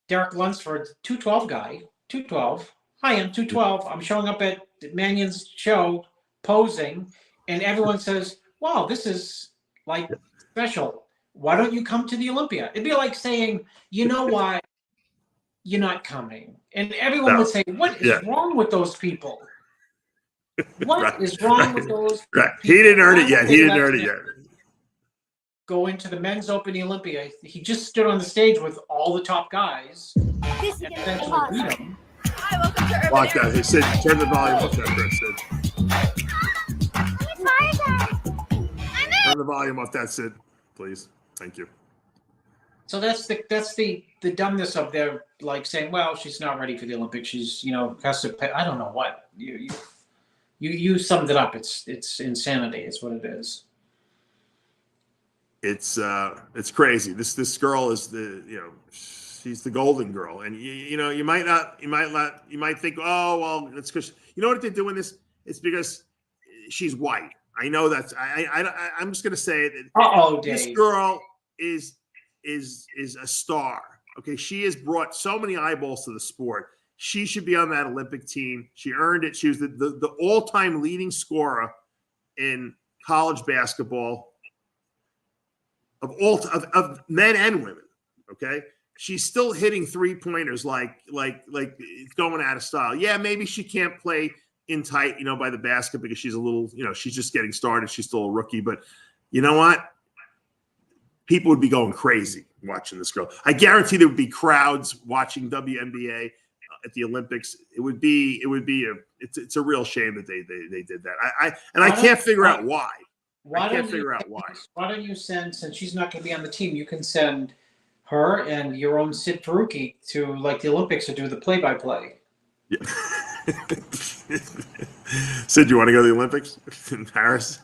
Derek Lunsford, 212 guy, 212. Hi, I'm 212. I'm showing up at Mannion's show, posing, and everyone says, wow, this is like special. why don't you come to the Olympia? It'd be like saying, you know what, you're not coming. And everyone would say, what is wrong with those people? What is wrong with those people? He didn't earn it yet. He didn't earn it yet. Go into the men's open Olympia. He just stood on the stage with all the top guys. This is And eventually beat them. Hi, welcome to Urban Lock that. He said, turn the volume up there, Sid. Turn the volume up that, Sid, please. Thank you. So that's the dumbness of their like saying, well, she's not ready for the Olympics. She's has to pay. I don't know what you summed it up. It's insanity. It's what it is. It's crazy. This girl is she's the golden girl, and you might think, oh well, it's because you know what they're doing this. It's because she's white. I know that's I'm just gonna say that this girl is a star. Okay, she has brought so many eyeballs to the sport. She should be on that Olympic team. She earned it. She was the all-time leading scorer in college basketball of men and women. Okay, she's still hitting 3-pointers like going out of style. Yeah, maybe she can't play in tight, by the basket because she's a little, she's just getting started. She's still a rookie, but you know what? People would be going crazy watching this girl. I guarantee there would be crowds watching WNBA at the Olympics. It's a real shame that they did that. I can't figure out why. Why don't you send, since she's not going to be on the team, you can send her and your own Sid Faruqi to like the Olympics to do the play-by-play. Yeah. Sid, you want to go to the Olympics in Paris?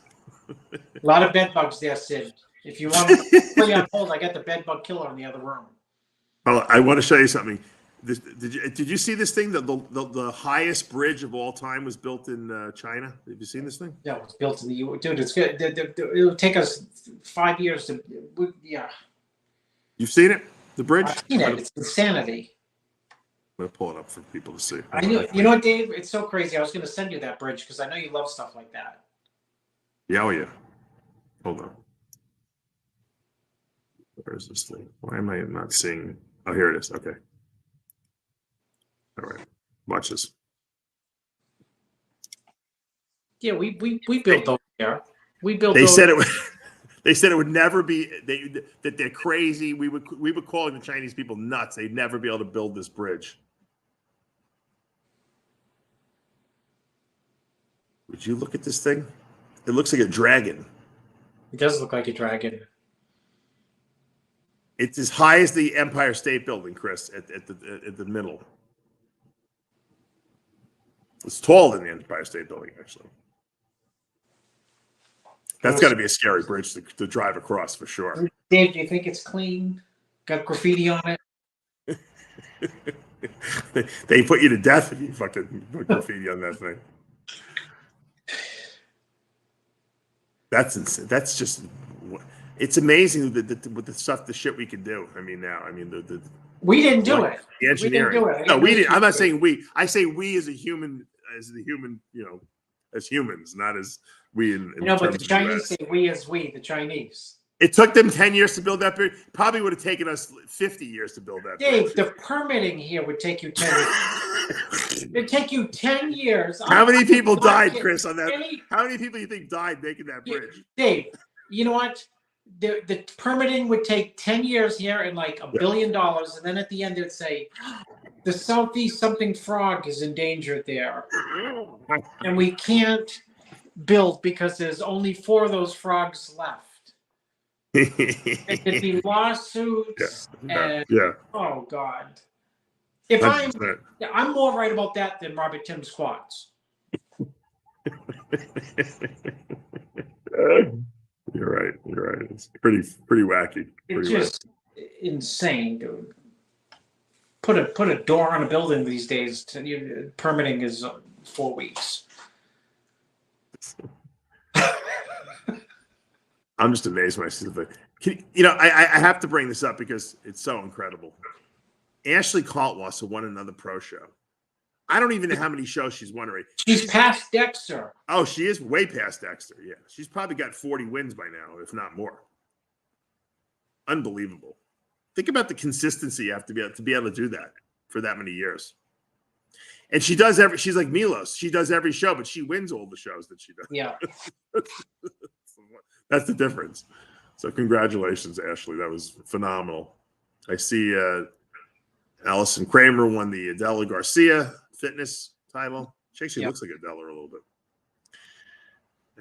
A lot of bed bugs there, Sid. If you want to put you on hold, I got the bed bug killer in the other room. Well, I want to show you something. Did you see this thing? The highest bridge of all time was built in China. Have you seen this thing? Yeah, it was built in the U.S. Dude, it's good. It'll take us 5 years to. Yeah. You've seen it? The bridge? I've seen it. It's insanity. I'm going to pull it up for people to see. I knew. You know what, Dave? It's so crazy. I was going to send you that bridge because I know you love stuff like that. Yeah, oh yeah. Hold on. Where is this thing? Why am I not seeing? Oh, here it is. Okay. All right. Watch this. Yeah, we built those here. We built. They said it. They said it would never be. That they're crazy. We were calling the Chinese people nuts. They'd never be able to build this bridge. Would you look at this thing? It looks like a dragon. It does look like a dragon. It's as high as the Empire State Building, Chris, at the middle. It's taller than the Empire State Building, actually. That's got to be a scary bridge to drive across for sure. Dave, do you think it's clean? Got graffiti on it? They put you to death if you fucking put graffiti on that thing. That's insane. That's just. It's amazing with the stuff, the shit we can do. I mean, now, we didn't do it. The engineering. We didn't do it. No, we didn't. I'm not saying we. I say we as a human, as humans, not as we in but the Chinese say we as we, the Chinese. It took them 10 years to build that bridge. Probably would have taken us 50 years to build that Dave, bridge. the permitting here would take you 10 years. It'd take you 10 years. How many people died, Chris, on that? How many people do you think died making that bridge? Dave, you know what? The permitting would take 10 years here and like $1 billion. And then at the end, it'd say, the Southeast something frog is endangered there. And we can't build because there's only 4 of those frogs left. It could be lawsuits oh God. If I'm more right about that than Robert Tim squats. You're right. It's pretty wacky. It's just insane, dude. Put a door on a building these days. Permitting is 4 weeks. I'm just amazed when I see the thing. I have to bring this up because it's so incredible. Ashley Kaltwasser won another pro show. I don't even know how many shows she's won already. She's past Dexter. Oh, she is way past Dexter. Yeah, she's probably got 40 wins by now, if not more. Unbelievable. Think about the consistency you have to be able to do that for that many years. And she's like Milos. She does every show, but she wins all the shows that she does. Yeah. That's the difference. So congratulations, Ashley. That was phenomenal. I see Allison Kramer won the Adela Garcia fitness title. She actually looks like Adela a little bit.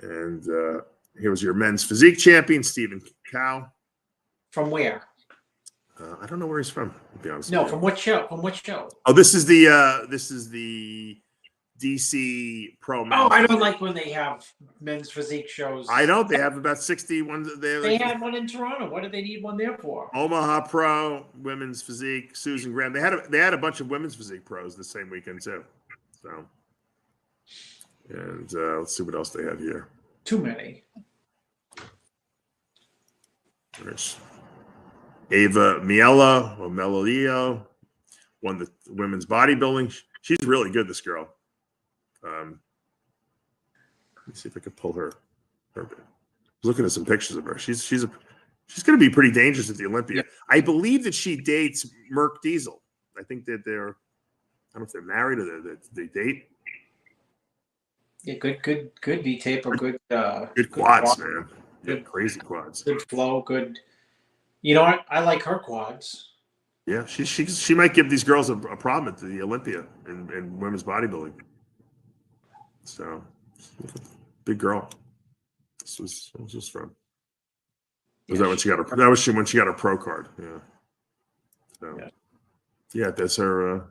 And here was your men's physique champion, Stephen Cow. From where? I don't know where he's from, to be honest. No, from what show? From what show? Oh, this is the DC Pro. Oh, I don't like when they have men's physique shows. I don't. They have about 60 ones. They had one in Toronto. What did they need one there for? Omaha Pro, women's physique, Susan Graham. They had a bunch of women's physique pros the same weekend too. So, and let's see what else they had here. Too many. There's Ava Miela or Melilio won the women's bodybuilding. She's really good, this girl. Let me see if I can pull her. I was looking at some pictures of her. She's going to be pretty dangerous at the Olympia. Yeah. I believe that she dates Merc Diesel. I think that I don't know if they're married or they date. Yeah, good V tape or good quads, man. Good, crazy quads. Good flow, good. You know what? I like her quads. Yeah, she might give these girls a problem at the Olympia in women's bodybuilding. So, big girl. What was this from? Was that when she got her? That was when she got her pro card. Yeah. So, yeah, that's her.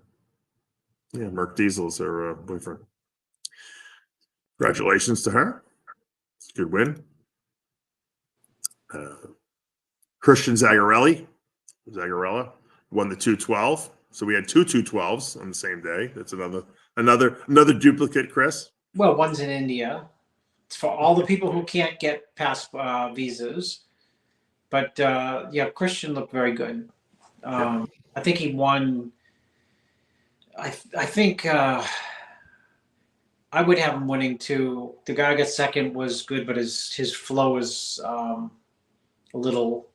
Merc Diesel is her boyfriend. Congratulations to her. It's a good win. Christian Zagarella won the 212. So we had two 212s on the same day. That's another duplicate, Chris. Well, one's in India. It's for all the people who can't get past visas. But Christian looked very good. I think he won. I think I would have him winning too. The guy who got second was good, but his flow is a little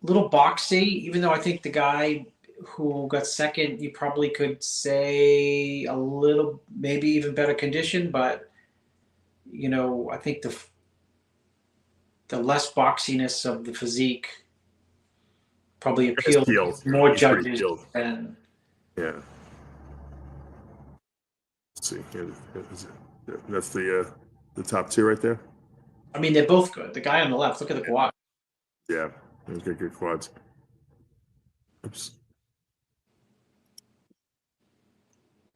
boxy. Even though I think the guy who got second, you probably could say a little, maybe even better condition, but I think the less boxiness of the physique probably appealed to more judges than. Yeah. Let's see. That's the top two right there. I mean, they're both good. The guy on the left, look at the quad. Yeah, he's got good quads. Oops.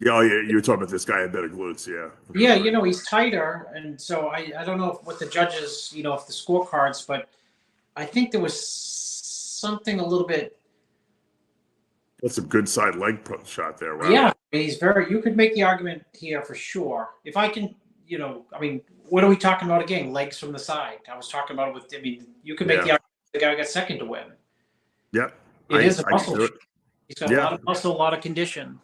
Yeah, you were talking about this guy had better glutes, yeah. Yeah, he's tighter, and so I don't know what the judges, if the scorecards, but I think there was something a little bit. That's a good side leg shot there. Wow. Yeah, he's you could make the argument here for sure. If I can, what are we talking about again? Legs from the side. I was talking about you could make the argument the guy who got second to win. Yep. It is a muscle. He's got a lot of muscle, a lot of condition.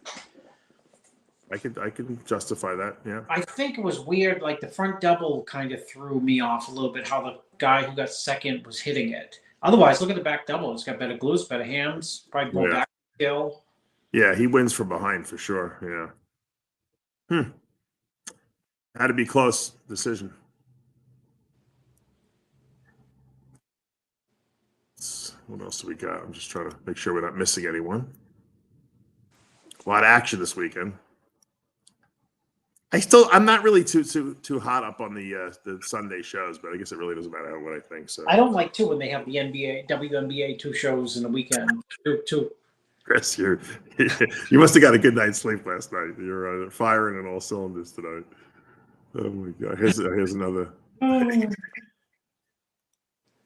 I can justify that, yeah. I think it was weird, like the front double kind of threw me off a little bit, how the guy who got second was hitting it. Otherwise, look at the back double. It's got better glutes, better hams, probably more back skill. Yeah, he wins from behind for sure, yeah. Had to be close decision. What else do we got? I'm just trying to make sure we're not missing anyone. A lot of action this weekend. I'm not really too hot up on the Sunday shows, but I guess it really doesn't matter what I think. So I don't like too when they have the WNBA 2 shows in a weekend. Two. Chris, you must have got a good night's sleep last night. You're firing on all cylinders tonight. Oh my God! Here's another.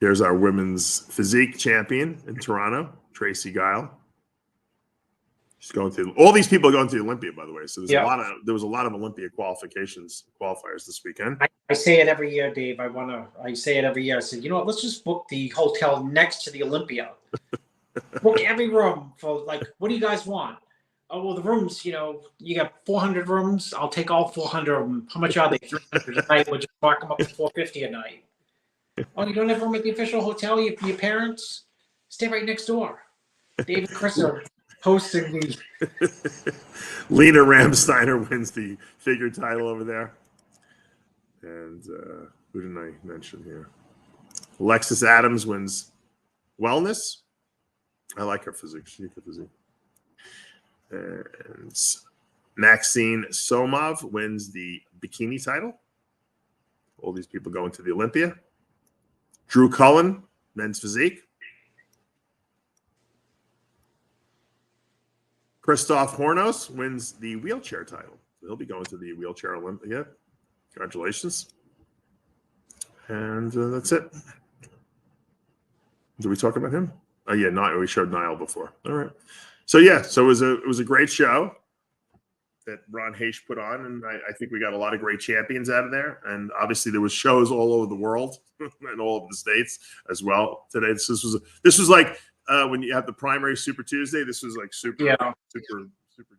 Here's our women's physique champion in Toronto, Tracy Guile. She's going to all these people are going to the Olympia, by the way. So there was a lot of Olympia qualifiers this weekend. I say it every year, Dave. I say it every year. I said, let's just book the hotel next to the Olympia. Book every room for what do you guys want? Oh, well, the rooms, you got 400 rooms. I'll take all 400 of them. How much are they? 300 a night. We'll just mark them up to 450 a night. Oh, you don't have room at the official hotel? Your parents? Stay right next door. Dave and Chris are hosting the... Lena Ramsteiner wins the figure title over there. And who didn't I mention here? Alexis Adams wins wellness. I like her physique. She's a good physique. And Maxine Somov wins the bikini title. All these people going to the Olympia. Drew Cullen, men's physique. Christoph Hornos wins the wheelchair title. He'll be going to the wheelchair Olympia. Congratulations. And that's it. Did we talk about him? Oh yeah, we showed Niall before. All right. So yeah, so it was a great show that Ron Haish put on, and I think we got a lot of great champions out of there. And obviously there was shows all over the world and all over the states as well today. This was like when you have the primary Super Tuesday. This was like super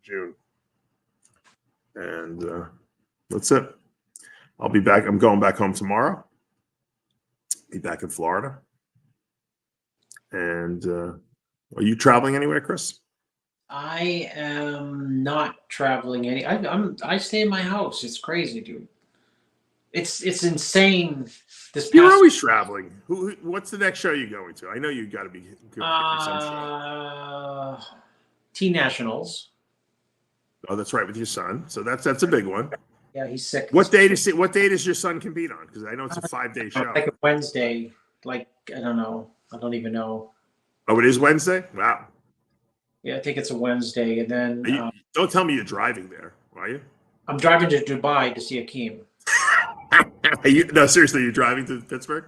June. And that's it. I'll be back. I'm going back home tomorrow. Be back in Florida. And are you traveling anywhere, Chris? I am not traveling any. I stay in my house. It's crazy, dude. It's insane. You're always traveling. What's the next show you're going to? I know you got to be. Teen Nationals. Oh, that's right, with your son. So that's a big one. Yeah, he's sick. What day does your son compete on? Because I know it's a 5-day show. Like a Wednesday. Like I don't know. I don't even know. Oh, it is Wednesday? Wow. Yeah, I think it's a Wednesday, and then don't tell me you're driving there, are you? I'm driving to Dubai to see Akim. No, seriously, you're driving to Pittsburgh?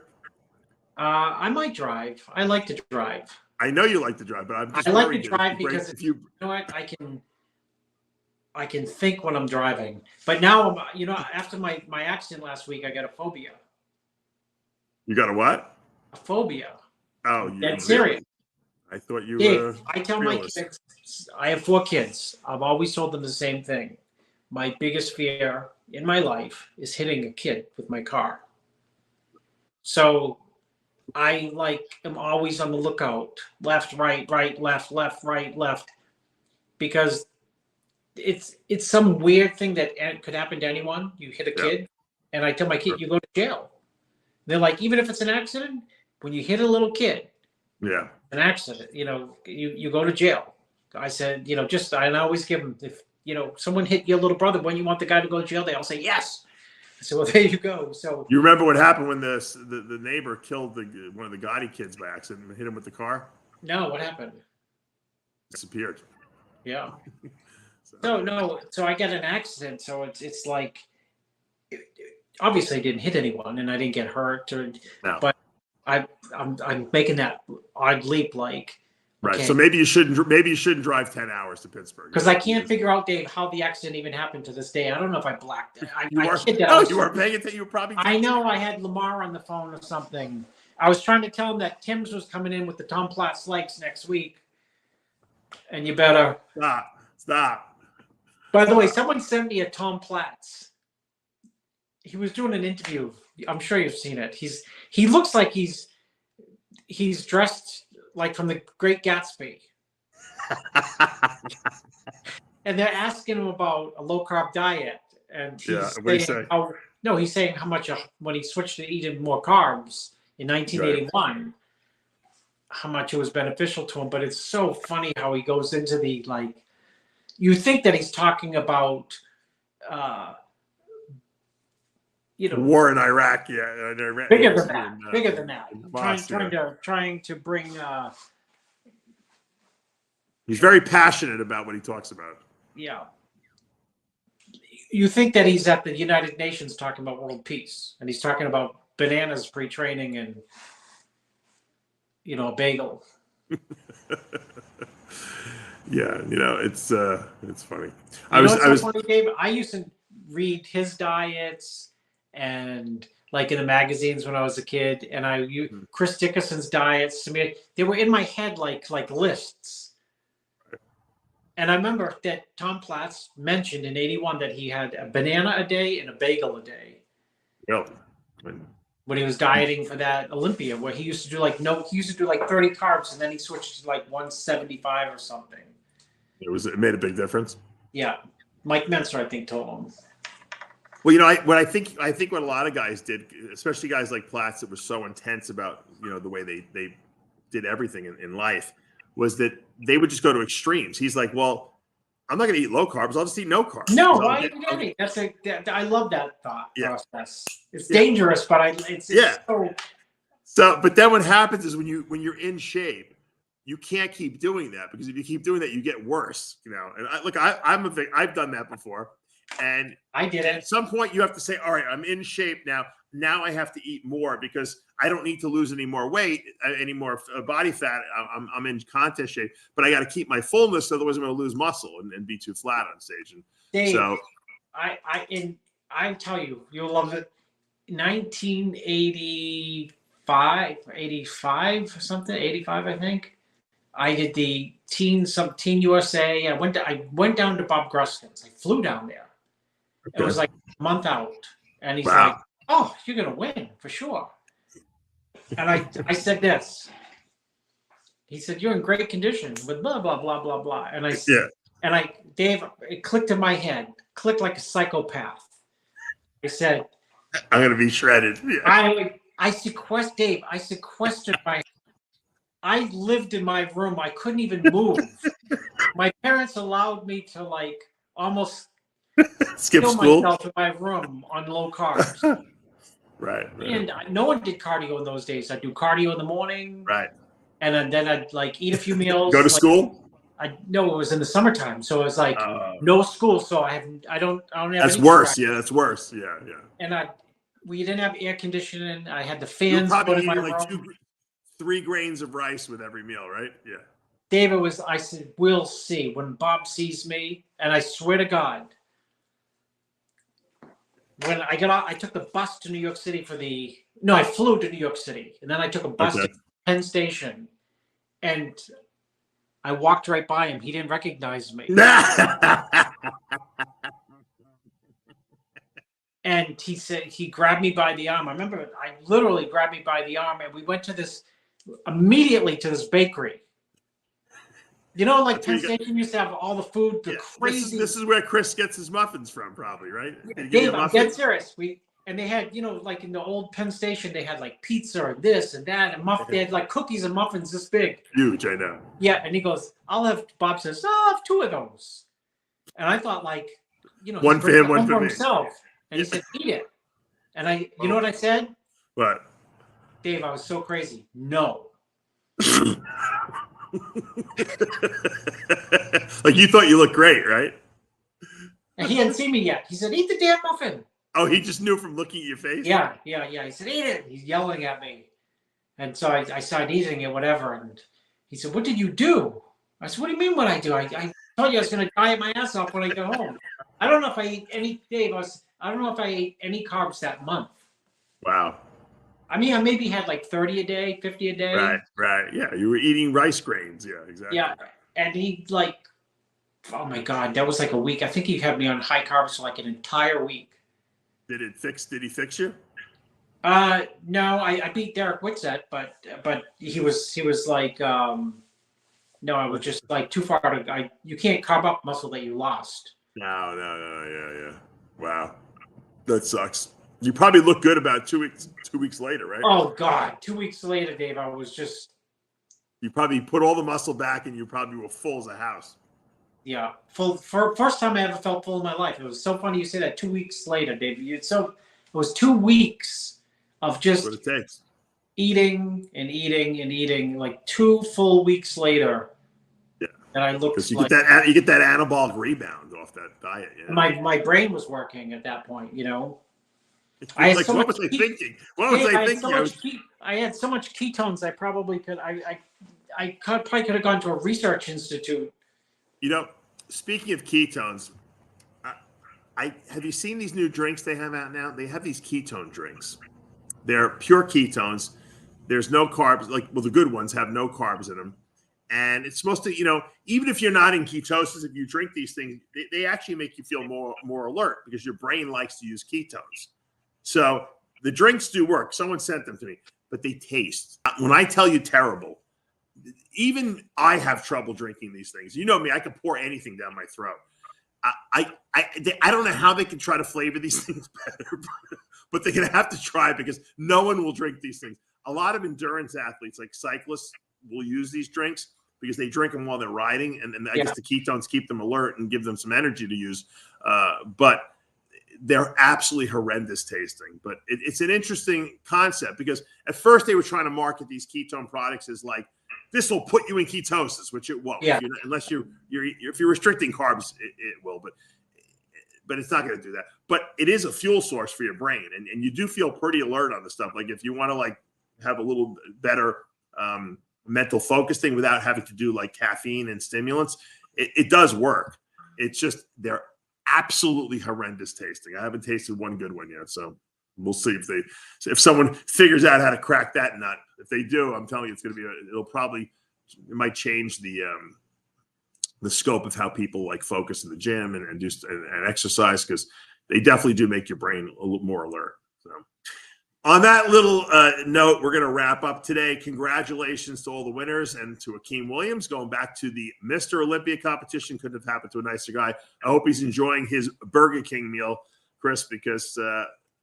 I might drive. I like to drive. I know you like to drive, but I like to drive because you know what, I can think when I'm driving. But now, after my accident last week, I got a phobia. You got a what? A phobia. Oh, that's serious. I thought you were. I tell my kids, I have 4 kids. I've always told them the same thing. My biggest fear in my life is hitting a kid with my car. So I am always on the lookout, left, right, left, right, left, because it's some weird thing that could happen to anyone. You hit a kid, and I tell my kid, you go to jail. They're like, even if it's an accident, when you hit a little kid, an accident, you go to jail. I said, I always give them, if someone hit your little brother, when you want the guy to go to jail, they all say yes. I said, well, there you go. So you remember what happened when the neighbor killed one of the Gotti kids by accident and hit him with the car? No, what happened? Disappeared. Yeah. So I got an accident. So it's like, obviously I didn't hit anyone and I didn't get hurt, but I'm making that odd leap, like. Right. Okay. So maybe you shouldn't drive 10 hours to Pittsburgh. Because I can't figure out, Dave, how the accident even happened to this day. I don't know if I blacked it. You weren't paying attention. You were probably. I know I had Lamar on the phone or something. I was trying to tell him that Tim's was coming in with the Tom Platz legs next week, and you better stop. By the way, someone sent me a Tom Platz. He was doing an interview. I'm sure you've seen it. He looks like he's dressed like from The Great Gatsby. And they're asking him about a low-carb diet. And he's saying how much, when he switched to eating more carbs in 1981, how much it was beneficial to him. But it's so funny how he goes into the, you think that he's talking about, war in Iraq, bigger than that. Trying to bring. He's very passionate about what he talks about. Yeah. You think that he's at the United Nations talking about world peace, and he's talking about bananas pre-training and a bagel. Yeah, it's funny. I was funny, Dave. I used to read his diets. And in the magazines when I was a kid, and Chris Dickerson's diets, they were in my head like lists. And I remember that Tom Platz mentioned in '81 that he had a banana a day and a bagel a day. Really? when he was dieting for that Olympia, where he used to do like 30 carbs, and then he switched to like 175 or something. It made a big difference. Yeah, Mike Menser, I think, told him. Well, you know, I think what a lot of guys did, especially guys like Platz, that were so intense about, you know, the way they did everything in life, was that they would just go to extremes. He's like, well, I'm not going to eat low carbs. I'll just eat no carbs. No, why are you getting? I love that thought process. It's dangerous, but it's so. But then what happens is when you're in shape, you can't keep doing that, because if you keep doing that, you get worse. You know, and I've done that before, and I did it. At some point, you have to say, all right, I'm in shape now. Now I have to eat more, because I don't need to lose any more weight, any more body fat. I'm in contest shape, but I got to keep my fullness. Otherwise, I'm going to lose muscle and be too flat on stage. And Dave, so, I tell you, you'll love it. 1985 or something, 85, I think. I did the Teen USA. I went down to Bob Gruskin's. I flew down there. Okay. It was like a month out, and he's like, "Oh, you're gonna win for sure." And I said this. He said, "You're in great condition with blah blah blah blah blah." And Dave, it clicked in my head, clicked like a psychopath. I said, "I'm gonna be shredded." Yeah. I sequestered my. I lived in my room. I couldn't even move. My parents allowed me to like almost skip school myself in my room on low carbs. Right. And no one did cardio in those days. I'd do cardio in the morning. Right. And then I'd like eat a few meals. Go to school? No, it was in the summertime. So it was like no school. So I don't have That's any worse. practice. Yeah, that's worse. Yeah, yeah. And we didn't have air conditioning. I had the fans. Probably eating like 3 grains of rice with every meal, right? Yeah. David I said, we'll see when Bob sees me. And I swear to God, when I got off, I took the bus to New York City I flew to New York City. And then I took a bus to Penn Station. And I walked right by him. He didn't recognize me. And he said, he grabbed me by the arm. I remember I literally grabbed me by the arm, and we went immediately to this bakery. You know, like Penn Station used to have all the food, crazy. This is where Chris gets his muffins from, probably, right? Dave, I'm dead serious. And they had, you know, like in the old Penn Station, they had like pizza or this and that, and they had like cookies and muffins this big. Huge, I know. Yeah, and he goes, Bob says, I'll have 2 of those. And I thought, like, you know, one for him, one for me. Himself. And he said, eat it. And you know what I said? What? Dave, I was so crazy. No. Like you thought you looked great, right? And he hadn't seen me yet. He said, eat the damn muffin. Oh, he just knew from looking at your face? Yeah. He said, eat it. He's yelling at me. And so I started eating it, whatever. And he said, what did you do? I said, what do you mean what I do? I told you I was going to diet my ass off when I go home. I don't know if I ate any, Dave, I don't know if I ate any carbs that month. Wow. I mean, I maybe had like 30 a day, 50 a day. Right. Yeah, you were eating rice grains. Yeah, exactly. Yeah, and he like, oh my God, that was like a week. I think he had me on high carbs for like an entire week. Did he fix you? No, I beat Derek Whitsett, but he was like, no, I was just like too far to. You can't carb up muscle that you lost. No, yeah. Wow, that sucks. You probably look good about 2 weeks later, right? Oh God, 2 weeks later, Dave, I was just. You probably put all the muscle back, and you probably were full as a house. Yeah, full. First time I ever felt full in my life. It was so funny you say that. 2 weeks later, Dave. It was 2 weeks of just what it takes. Eating and eating and eating. Like 2 full weeks later. Yeah. And I looked. Because you get that anabolic rebound off that diet. Yeah. My brain was working at that point. You know. What was I thinking? I had so much ketones. I probably could. I probably could have gone to a research institute. You know, speaking of ketones, have you seen these new drinks they have out now? They have these ketone drinks. They're pure ketones. There's no carbs. The good ones have no carbs in them. And it's supposed to, you know, even if you're not in ketosis, if you drink these things, they actually make you feel more alert because your brain likes to use ketones. So The drinks do work. Someone sent them to me, but they taste. When I tell you terrible, even I have trouble drinking these things. You know me, I can pour anything down my throat. I don't know how they can try to flavor these things better, but they're going to have to try because no one will drink these things. A lot of endurance athletes, like cyclists, will use these drinks because they drink them while they're riding, and I guess the ketones keep them alert and give them some energy to use. But they're absolutely horrendous tasting. But it's an interesting concept because at first they were trying to market these ketone products as like, this will put you in ketosis, which it won't. Yeah. Unless if you're restricting carbs, it will. But it's not going to do that. But it is a fuel source for your brain, and you do feel pretty alert on the stuff. Like if you want to like have a little better mental focusing without having to do like caffeine and stimulants, it does work. It's just they're absolutely horrendous tasting. I haven't tasted one good one yet, so we'll see if someone figures out how to crack that nut. If they do, I'm telling you, it's going to be it might change the scope of how people like focus in the gym and do and exercise, because they definitely do make your brain a little more alert. So on that little note, we're going to wrap up today. Congratulations to all the winners and to Akim Williams going back to the Mr. Olympia competition. Couldn't have happened to a nicer guy. I hope he's enjoying his Burger King meal, Chris, because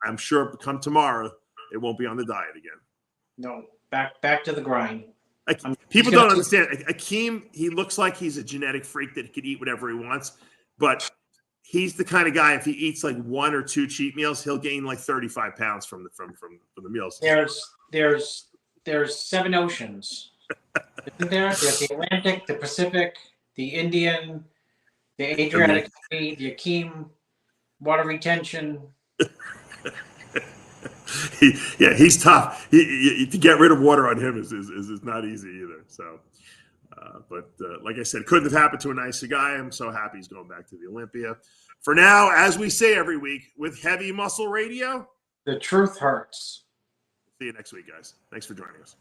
I'm sure come tomorrow it won't be on the diet again. No, back to the grind. People don't understand. Akim, he looks like he's a genetic freak that could eat whatever he wants, but he's the kind of guy, if he eats like 1 or 2 cheat meals, he'll gain like 35 pounds from the meals. There's 7 oceans. Isn't there? There's the Atlantic, the Pacific, the Indian, the Adriatic Sea, the Akim water retention. He's tough. To get rid of water on him is not easy either. So, but like I said, couldn't have happened to a nicer guy. I'm so happy he's going back to the Olympia. For now, as we say every week, with Heavy Muscle Radio, the truth hurts. See you next week, guys. Thanks for joining us.